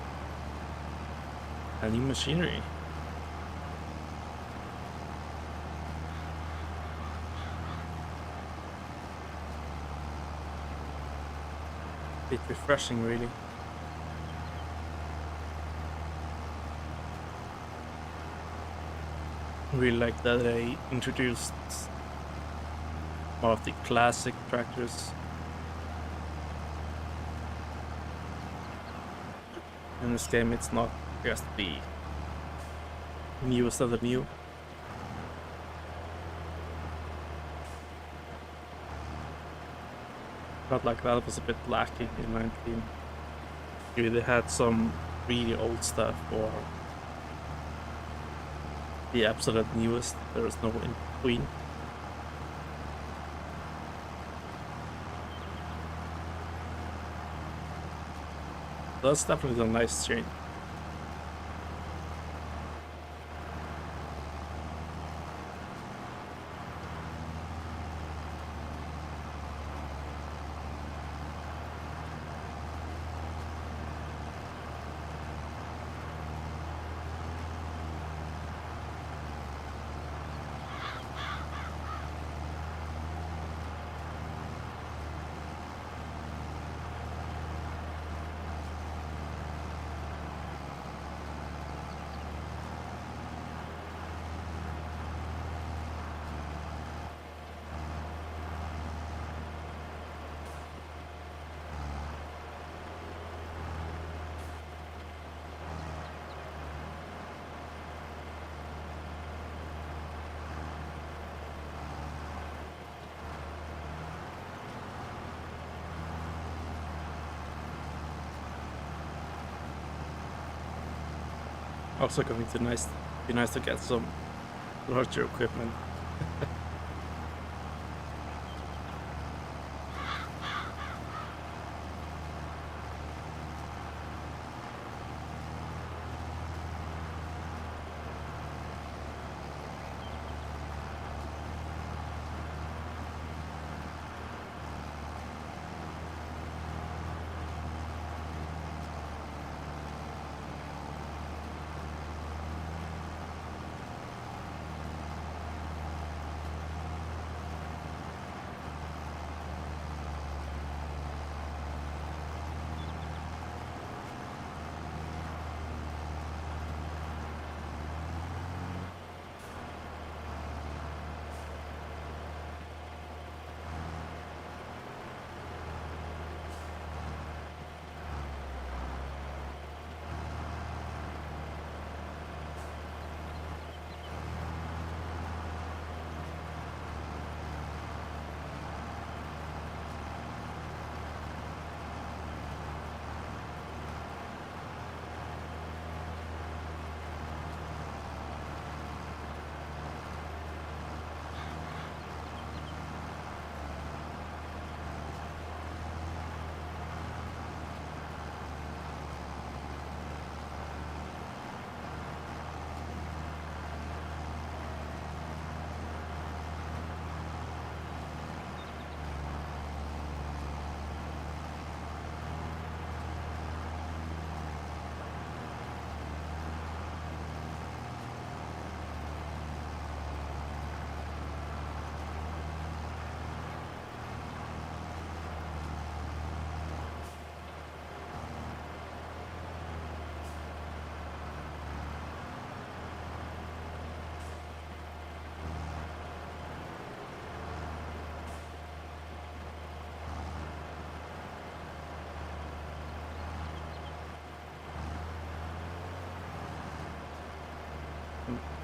and new machinery. It's refreshing, really. Really like that they introduced more of the classic tractors. In this game, it's not just the newest of the new. Felt like that was a bit lacking in 19. Maybe they had some really old stuff or the absolute newest. There was no in between. That's definitely a nice change. Also going to be nice to get some larger equipment.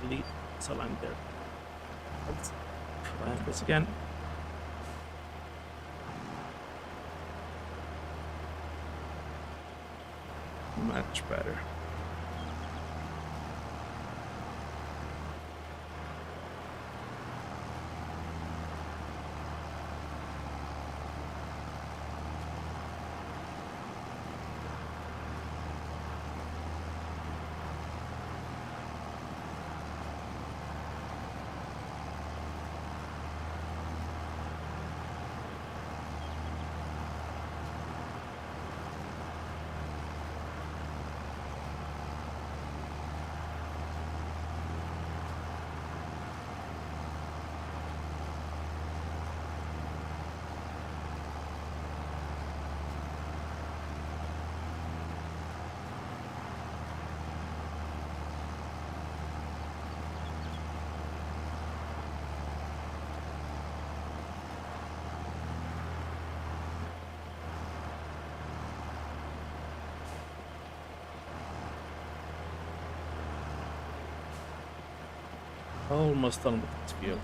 Complete align there. Let's try this again. Much better. Almost done with this field.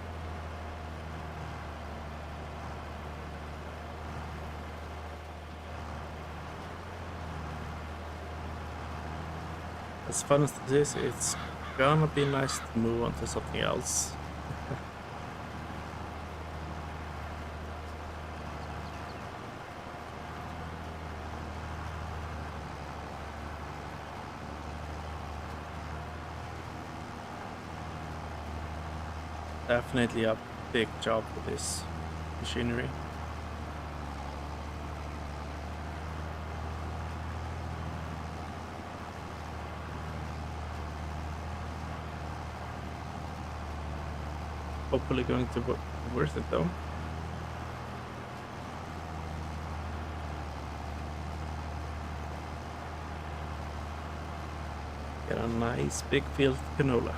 As fun as this is, it's gonna be nice to move on to something else. Definitely a big job with this machinery. Hopefully going to be worth it though. Get a nice big field canola.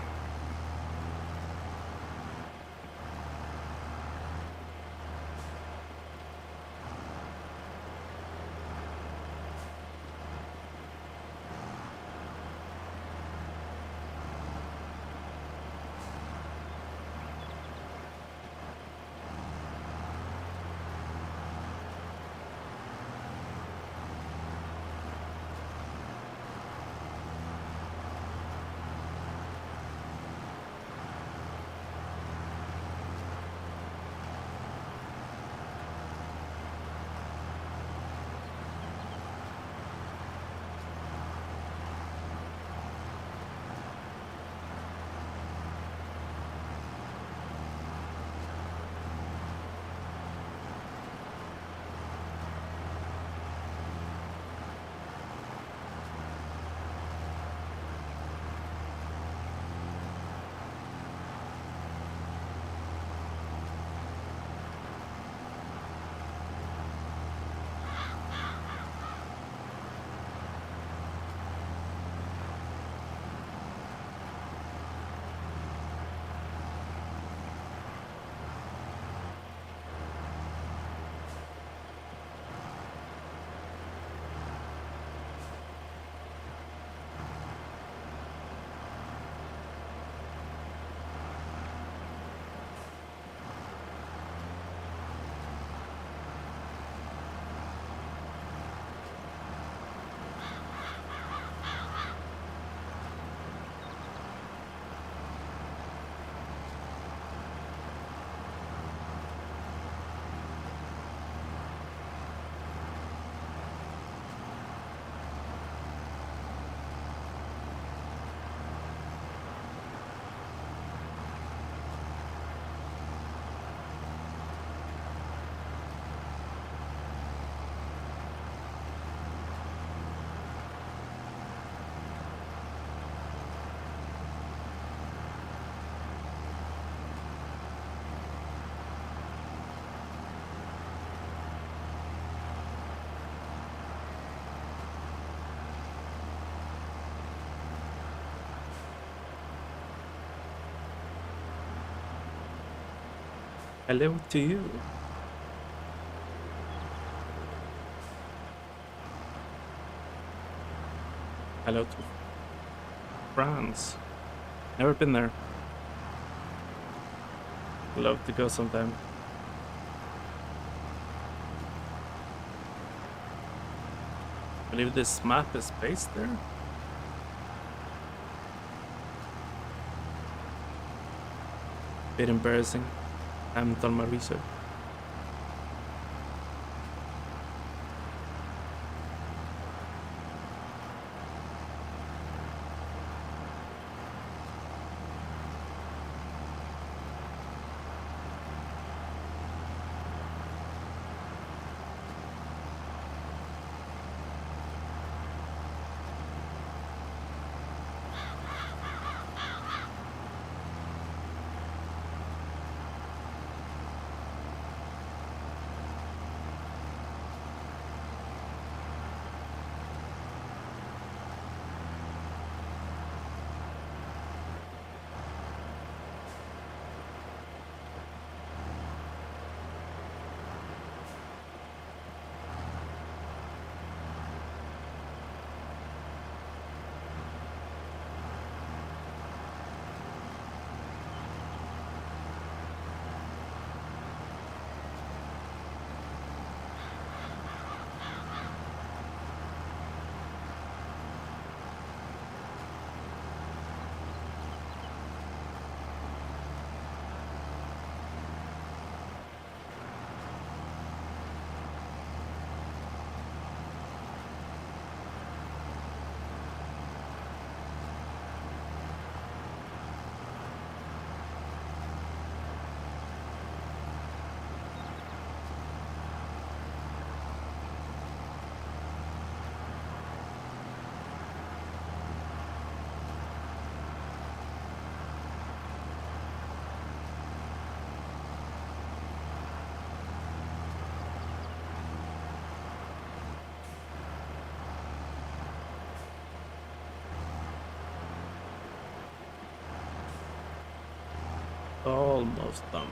Hello to you. Hello to France. Never been there. Love to go sometime. I believe this map is based there. Bit embarrassing. I haven't done my research. Almost done.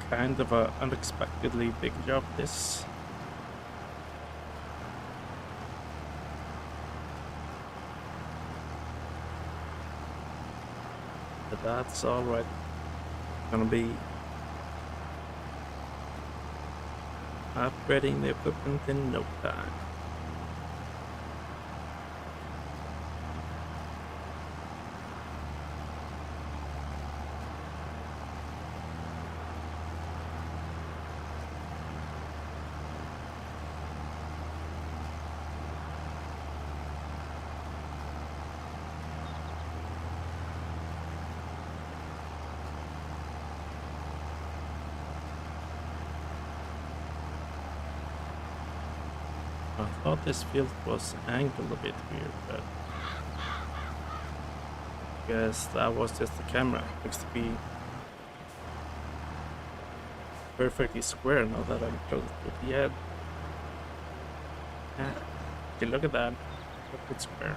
Kind of a unexpectedly big job, this. But that's alright. Gonna be upgrading the equipment in no time. I thought this field was angled a bit weird, but I guess that was just the camera. Looks to be perfectly square now that I'm close to the edge. Okay, look at that. Look, it's square.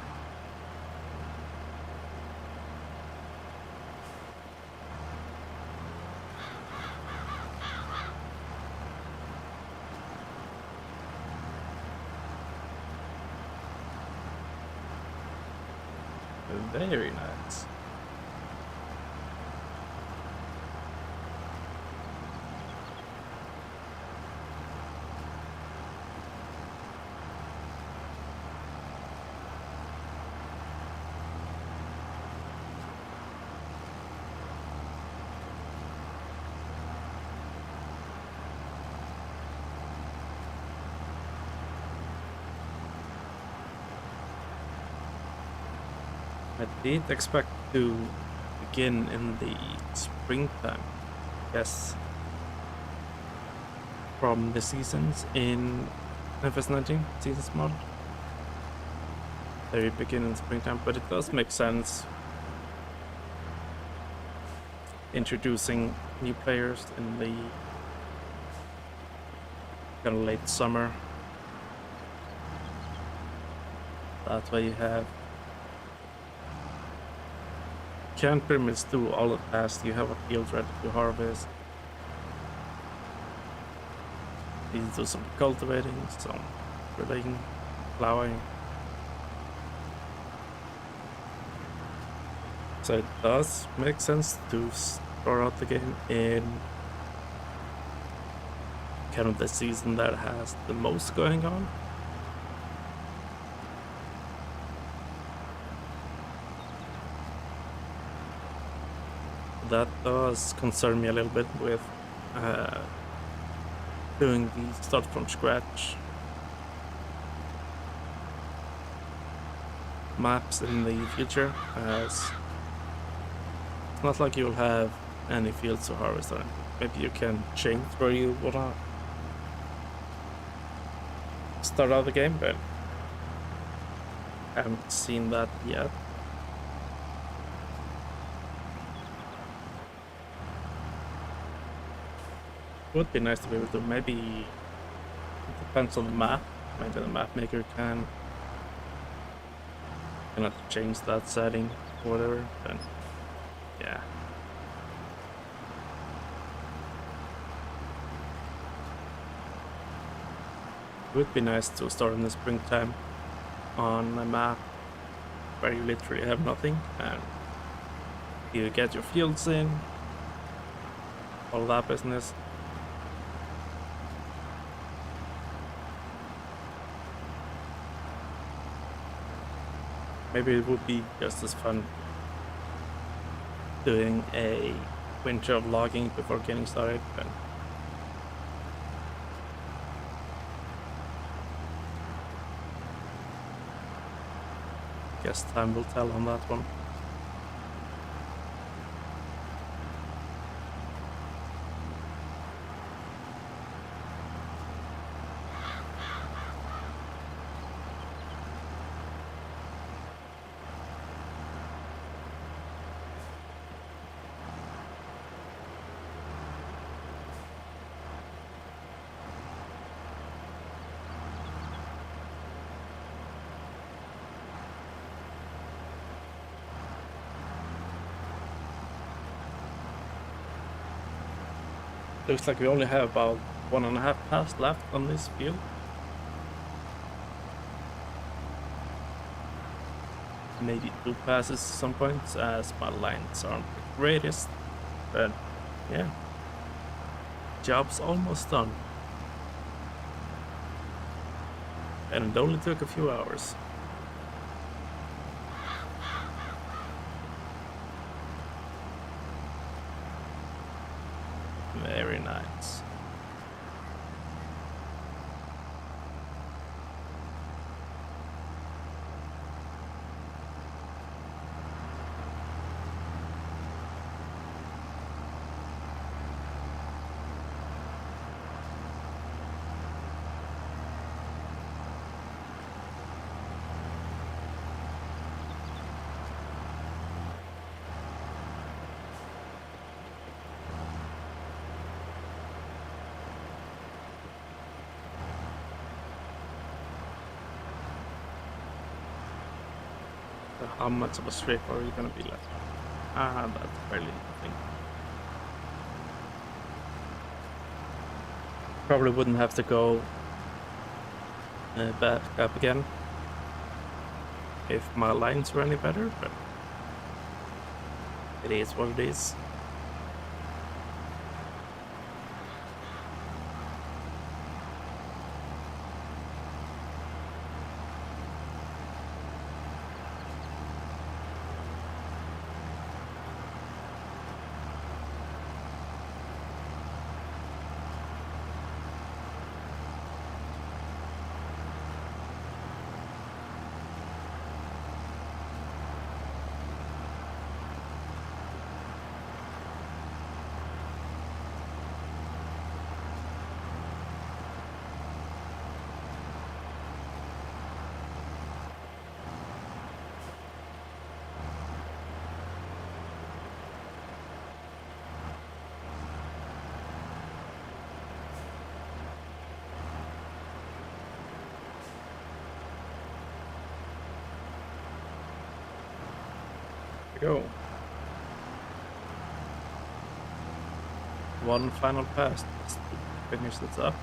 Very nice. I did expect to begin in the springtime, yes, from the seasons in FS19 seasons mod. They begin in springtime, but it does make sense introducing new players in the kind of late summer. That way you have can pretty much do all the tasks. You have a field ready to harvest. You do some cultivating, some drilling, plowing. So it does make sense to start out the game in kind of the season that has the most going on. That does concern me a little bit with doing the start from scratch maps in the future, as it's not like you'll have any fields to harvest or anything. Maybe you can change where you wanna start out the game, but I haven't seen that yet. It would be nice to be able to, maybe it depends on the map. Maybe the map maker can cannot change that setting or whatever, then yeah. It would be nice to start in the springtime on a map where you literally have nothing and you get your fields in, all that business. Maybe it would be just as fun doing a winter of logging before getting started, but guess time will tell on that one. Looks like we only have about 1.5 paths left on this field. Maybe 2 passes at some points, as my lines aren't the greatest. But yeah, job's almost done. And it only took a few hours. Very nice. So how much of a strip are you gonna be left? Ah, that's barely nothing. Probably wouldn't have to go back up again if my lines were any better, but it is what it is. Go. one final pass just to finish this up.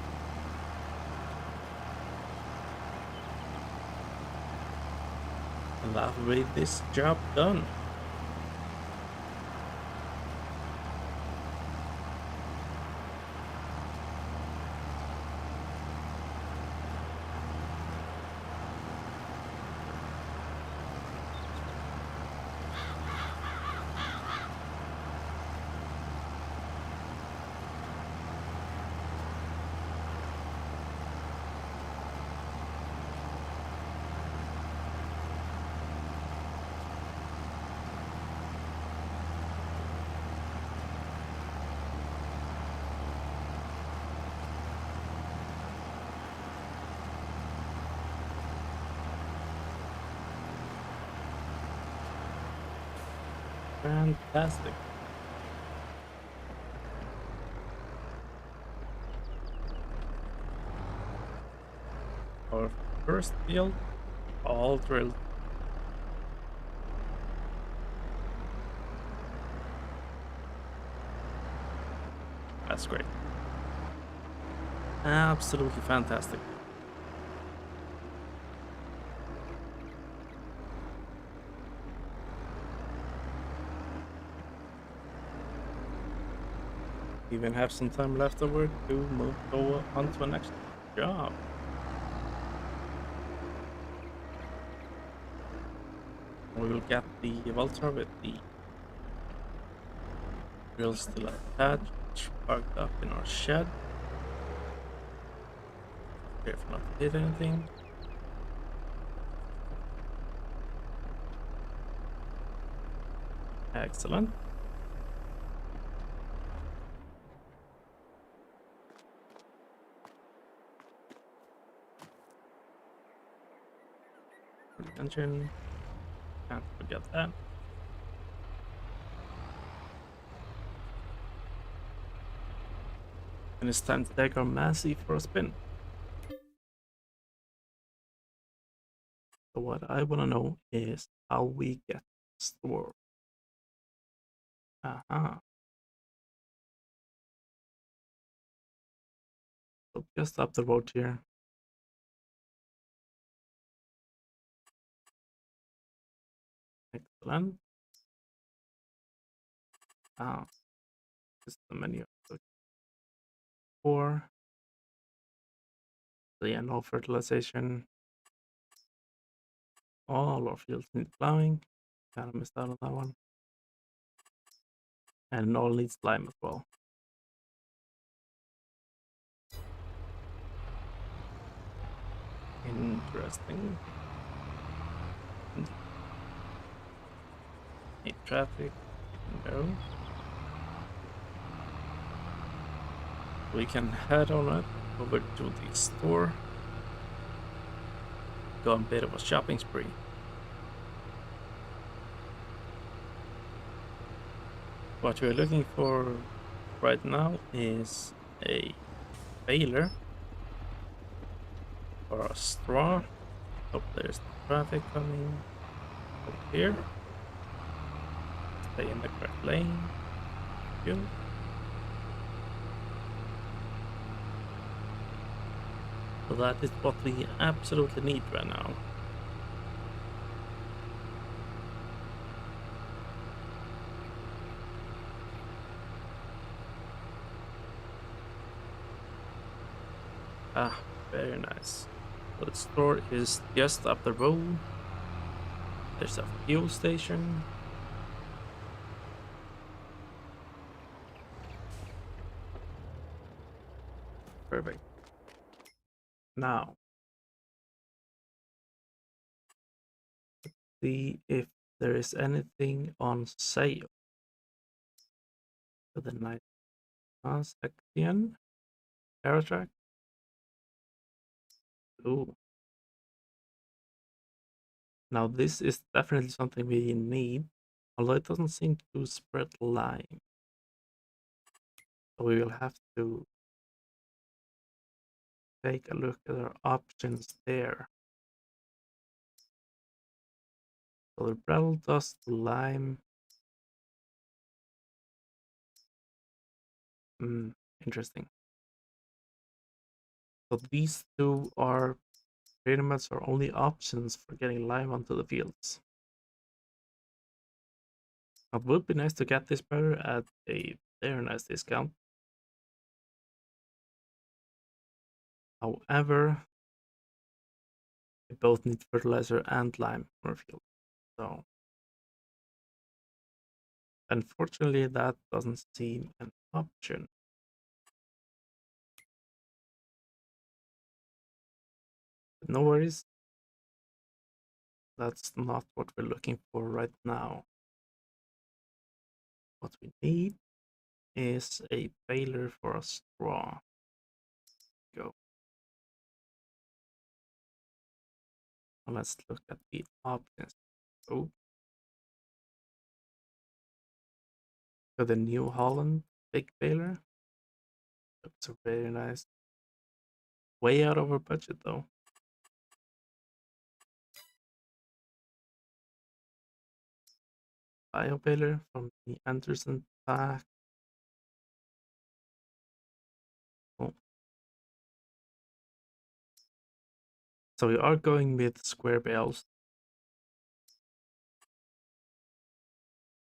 And that will be this job done. Fantastic. Our first field, all drilled. That's great. Absolutely fantastic. Even have some time left over to go on to the next job. We will get the Volta with the drill still attached, parked up in our shed. Careful not to hit anything. Excellent. Engine. Can't forget that. And it's time to take our Massey for a spin. So what I want to know is how we get store. So just up the road here. Excellent. This is the menu. For the annual fertilization. All our fields need plowing. Kind of missed out on that one. And all needs lime as well. Interesting. Need traffic. No. We can head on up over to the store. Go on a bit of a shopping spree. What we're looking for right now is a baler or a straw. Oh, there's the traffic coming over here. Stay in the correct lane. Good. So that is what we absolutely need right now. Ah, very nice. So the store is just up the road. There's a fuel station. Perfect. Now, see if there is anything on sale for the night section. Aerotrack. Ooh. Now this is definitely something we need, although it doesn't seem to spread lime. So we will have to take a look at our options there. So the Brattle Dust Lime. Interesting. So these two are pretty much our only options for getting live onto the fields. It would be nice to get this better at a very nice discount. However, we both need fertilizer and lime for our field. So unfortunately, that doesn't seem an option. But no worries. That's not what we're looking for right now. What we need is a baler for a straw. Go. Now let's look at the options. Oh, for the New Holland big baler. Looks very nice. Way out of our budget though. Bio baler from the Anderson pack. Oh. So we are going with square bales.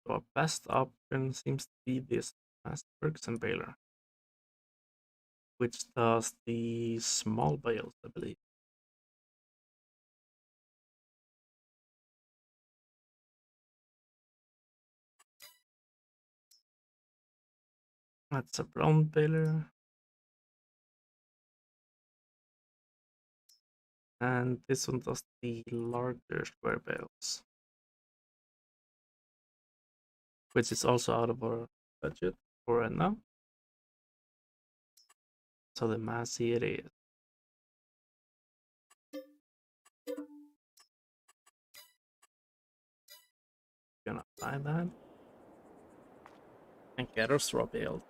So our best option seems to be this Bergson baler, which does the small bales, I believe. That's a brown baler. And this one does the larger square bales, which is also out of our budget for right now. So the Massey it is. Gonna apply that and get our straw bale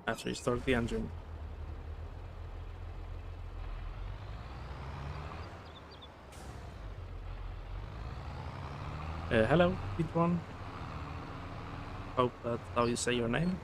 after you start the engine. Hello, P1. Hope that's how you say your name.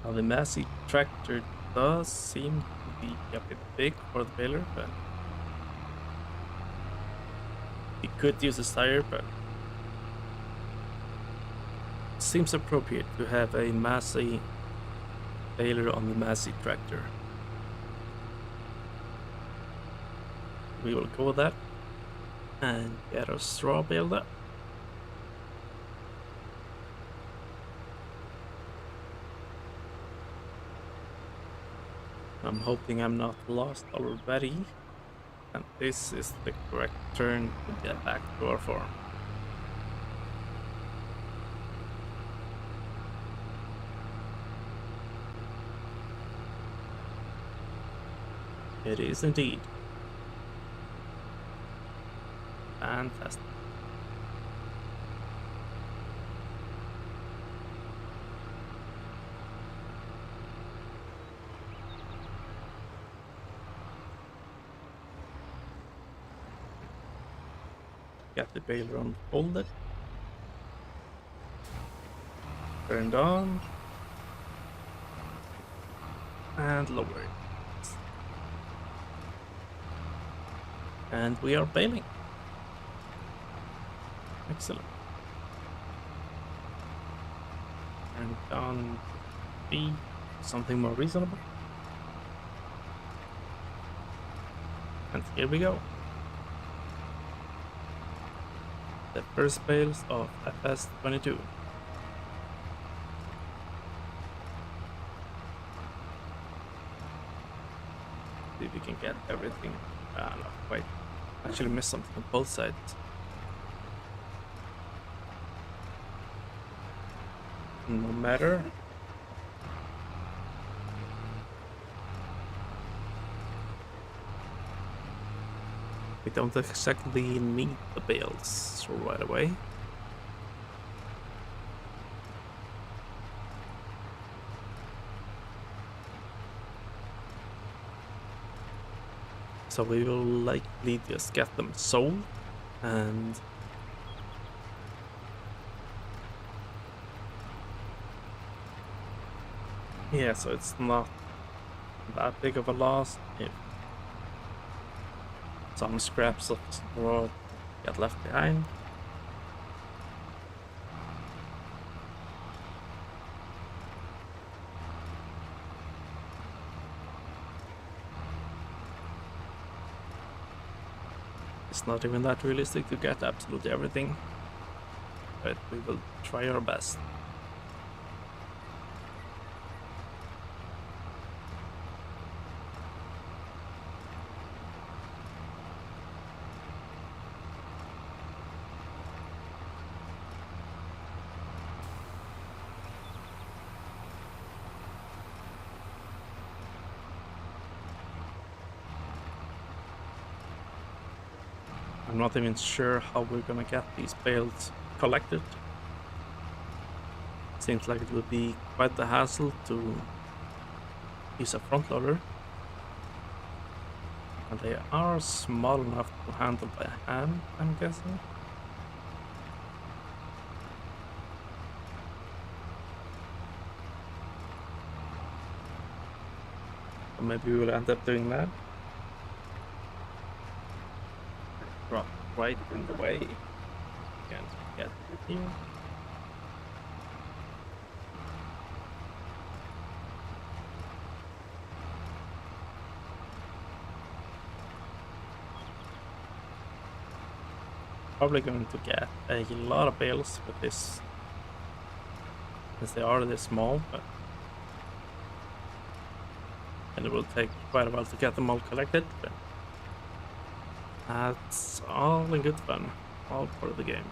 Now the Massey tractor does seem to be a bit big for the baler, but it could use a tire, but it seems appropriate to have a Massey baler on the Massey tractor. We will go with that and get our straw baled up. I'm hoping I'm not lost already, and this is the correct turn to get back to our farm. It is indeed. Fantastic. Get the Beyleron folded. Turned on. And lowered. And we are baling. Excellent. And down B, something more reasonable. And here we go. The first bales of FS22. See if we can get everything. Not quite. Actually missed something on both sides. No matter. We don't exactly need the bales right away. so we will likely just get them sold. And yeah, so it's not that big of a loss if some scraps of straw get left behind. It's not even that realistic to get absolutely everything, but we will try our best. I'm not even sure how we're gonna get these bales collected. Seems like it would be quite the hassle to use a front loader. And they are small enough to handle by hand, I'm guessing. So maybe we will end up doing that. Drop right in the way. Can't get here. Probably going to get a lot of bales with this, since they are this small, but and it will take quite a while to get them all collected, but that's all in good fun, all part of the game.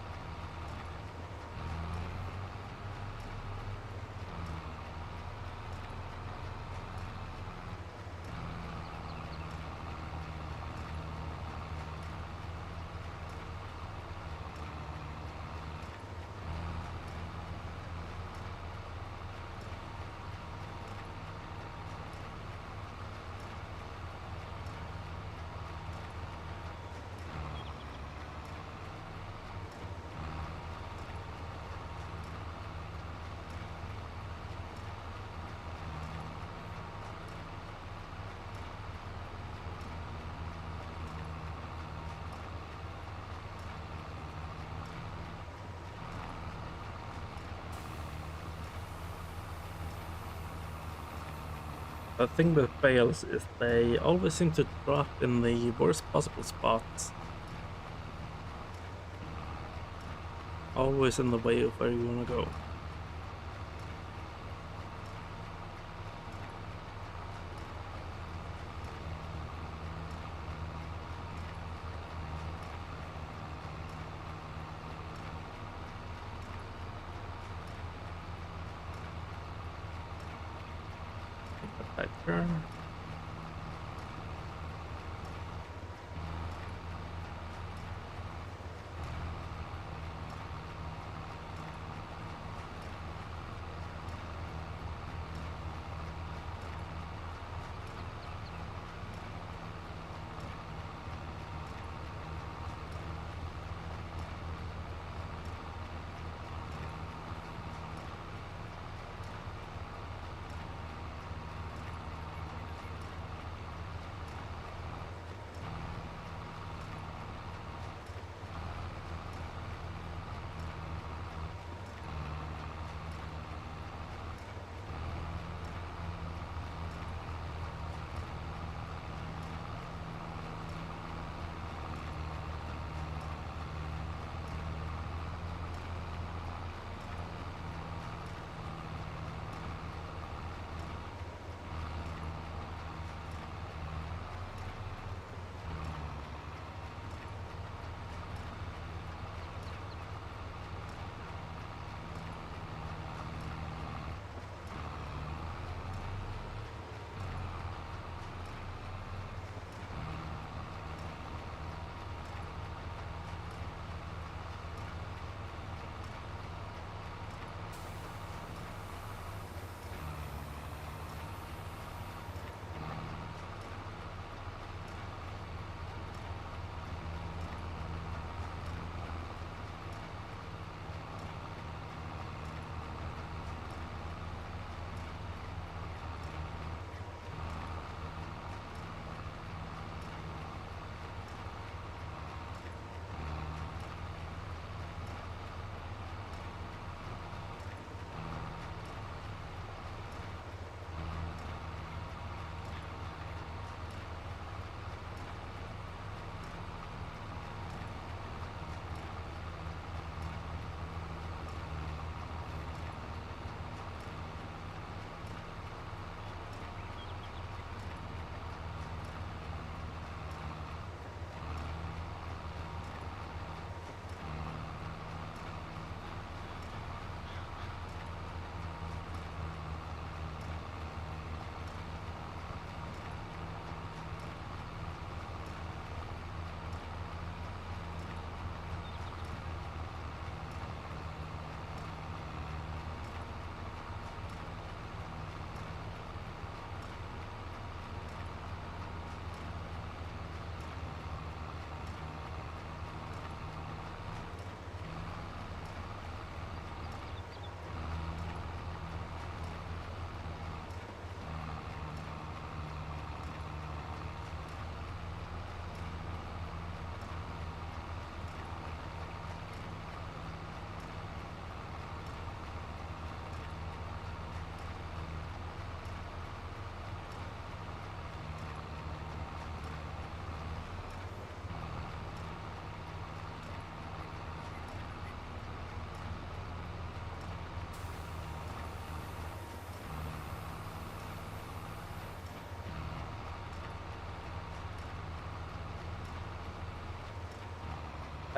The thing with bales is they always seem to drop in the worst possible spots. Always in the way of where you want to go. Take a turn.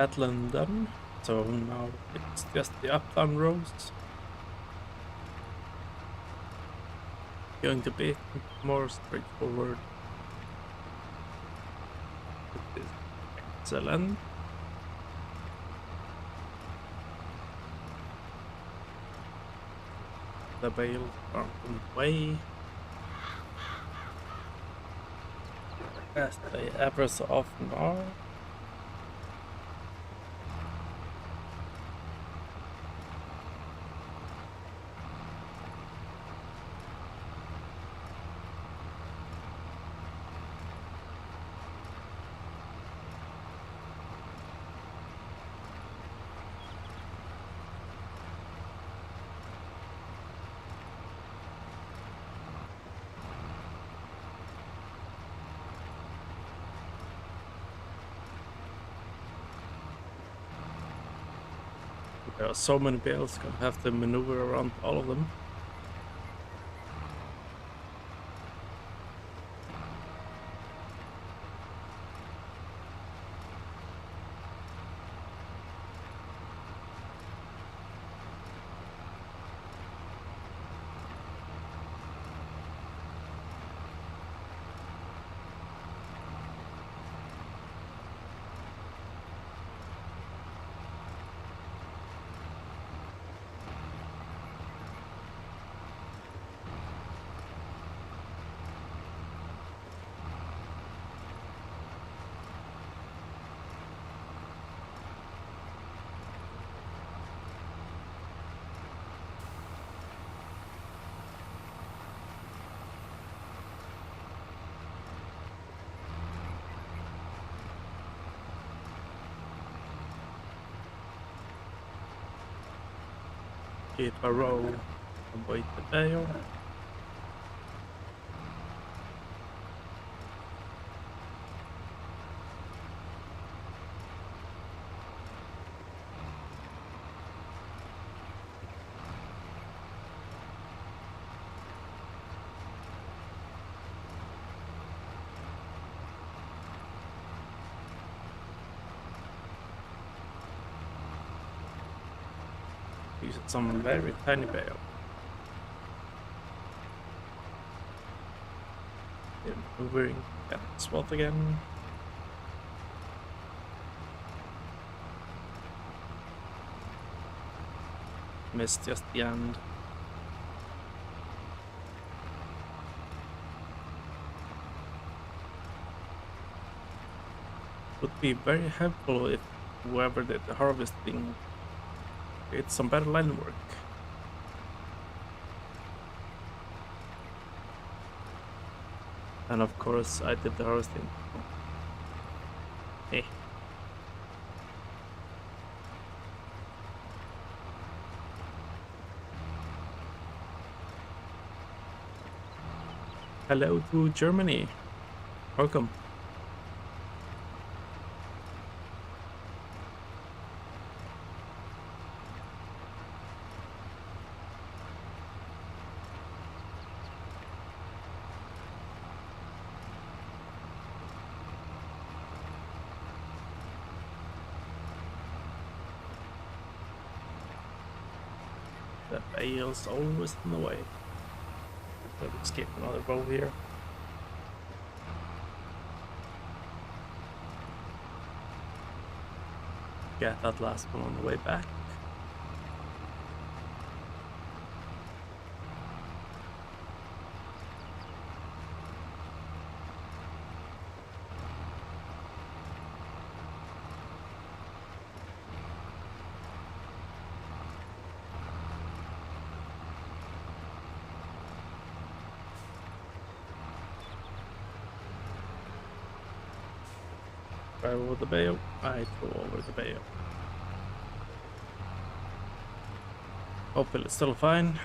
Atlan done. So now it's just the up-down rows. Going to be more straightforward. It is excellent. The bales aren't in the way, as they ever so often are. There are so many bales, gonna have to maneuver around all of them. Keep a row and wait the bale. Use some very tiny bale. Maneuvering at the spot again. Missed just the end. Would be very helpful if whoever did the harvesting creates some better line work. And of course I did the harvesting. Hey. Hello to Germany. Welcome. The bale's always in the way. Let's skip another row here. Get that last one on the way back. Drive over the bale. I go over the bale. Hopefully it's still fine.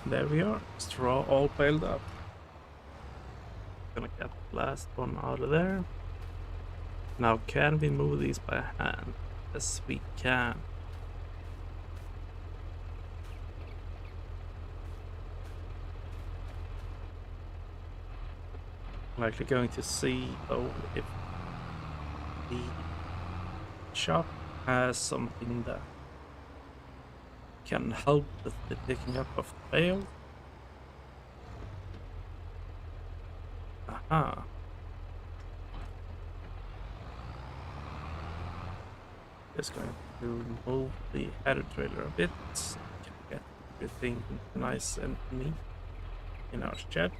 There we are. Straw all piled up. Gonna get the last one out of there. Now, can we move these by hand? Yes, we can. I'm actually going to see, though, if the shop has something that can help with the picking up of the bale. Aha. Just going to move the header trailer a bit. Can get everything nice and neat in our shed.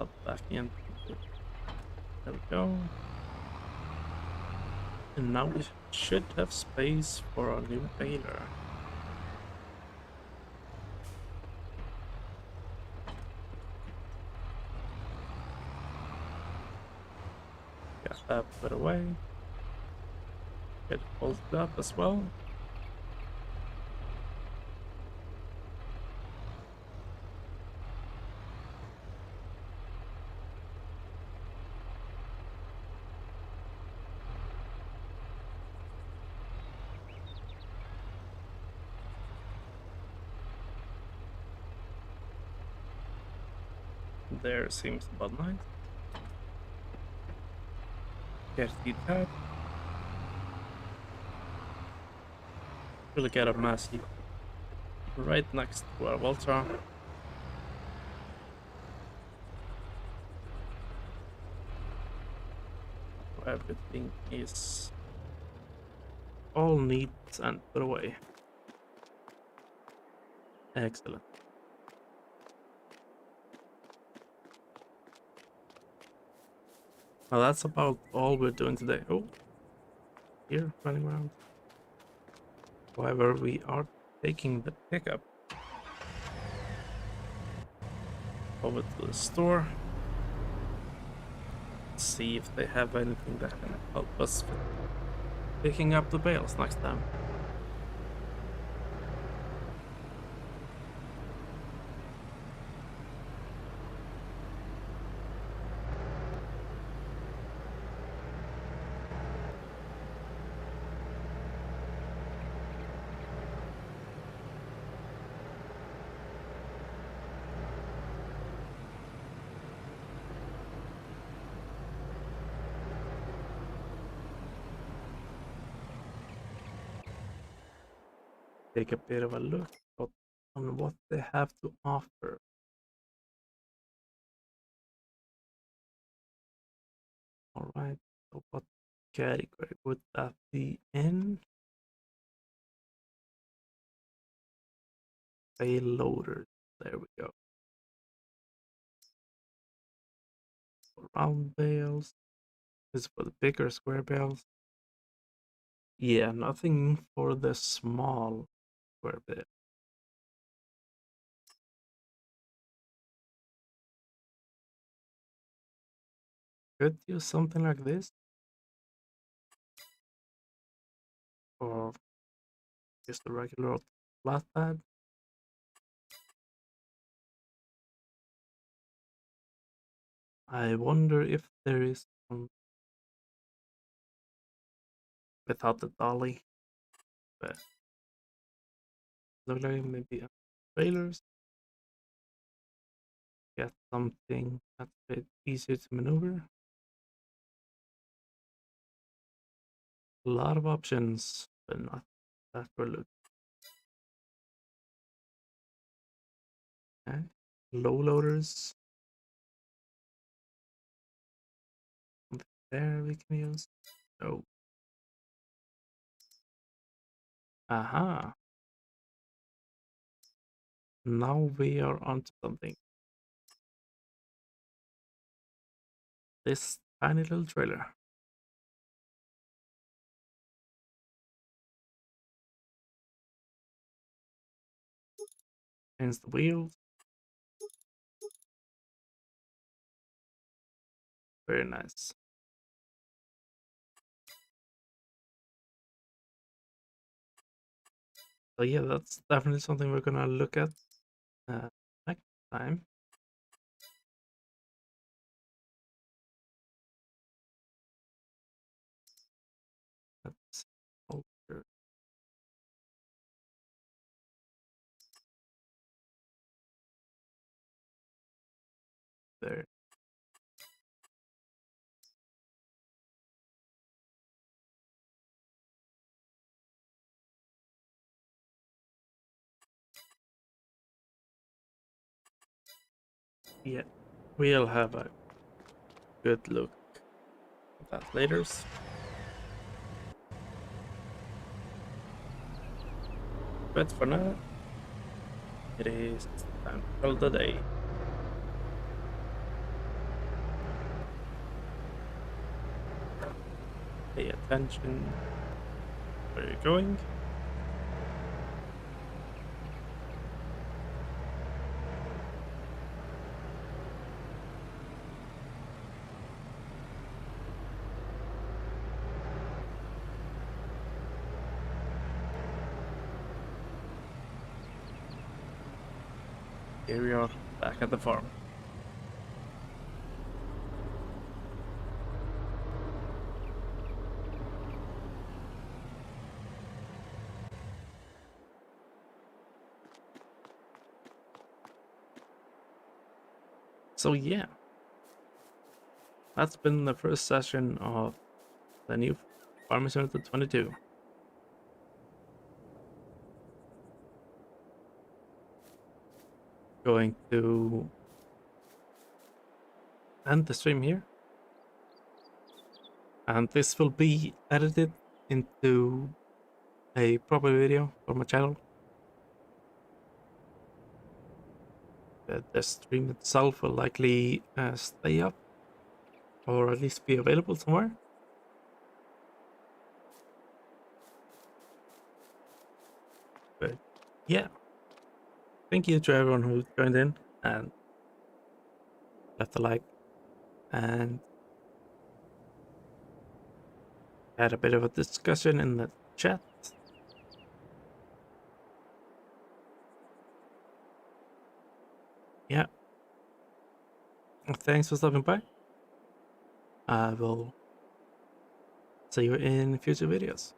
Up back in. There we go. And now we should have space for our new baler. Get that put away. Get it bolted up as well. There seems about nice. Get the tab. We'll get a massive right next to our Voltron. Everything is all neat and put away. Excellent. Now that's about all we're doing today. Oh, here running around. However, we are taking the pickup over to the store. See if they have anything that can help us with picking up the bales next time. Take a bit of a look on what they have to offer. All right, so what category would that be in? Bale loaders. There we go. Round bales. This is for the bigger square bales. Yeah, nothing for the small square bale. Could use something like this. Or just a regular flatbed. I wonder if there is some without the dolly. But look like maybe trailers. Get something that's a bit easier to maneuver. A lot of options, but not that we're looking. Okay. Low loaders. Something there we can use. Oh. Aha. Now we are onto something. This tiny little trailer. Hence the wheels. Very nice. So yeah, that's definitely something we're gonna look at next time. Let's alter there. Yeah, we'll have a good look at that later. But for now, it is time to call the day. Pay attention where you're going. Here we are, back at the farm. So yeah, that's been the first session of the new Farming Simulator 22. Going to end the stream here. And this will be edited into a proper video for my channel. The stream itself will likely stay up, or at least be available somewhere. But yeah, thank you to everyone who joined in and left a like and had a bit of a discussion in the chat. Yeah, thanks for stopping by. I will see you in future videos.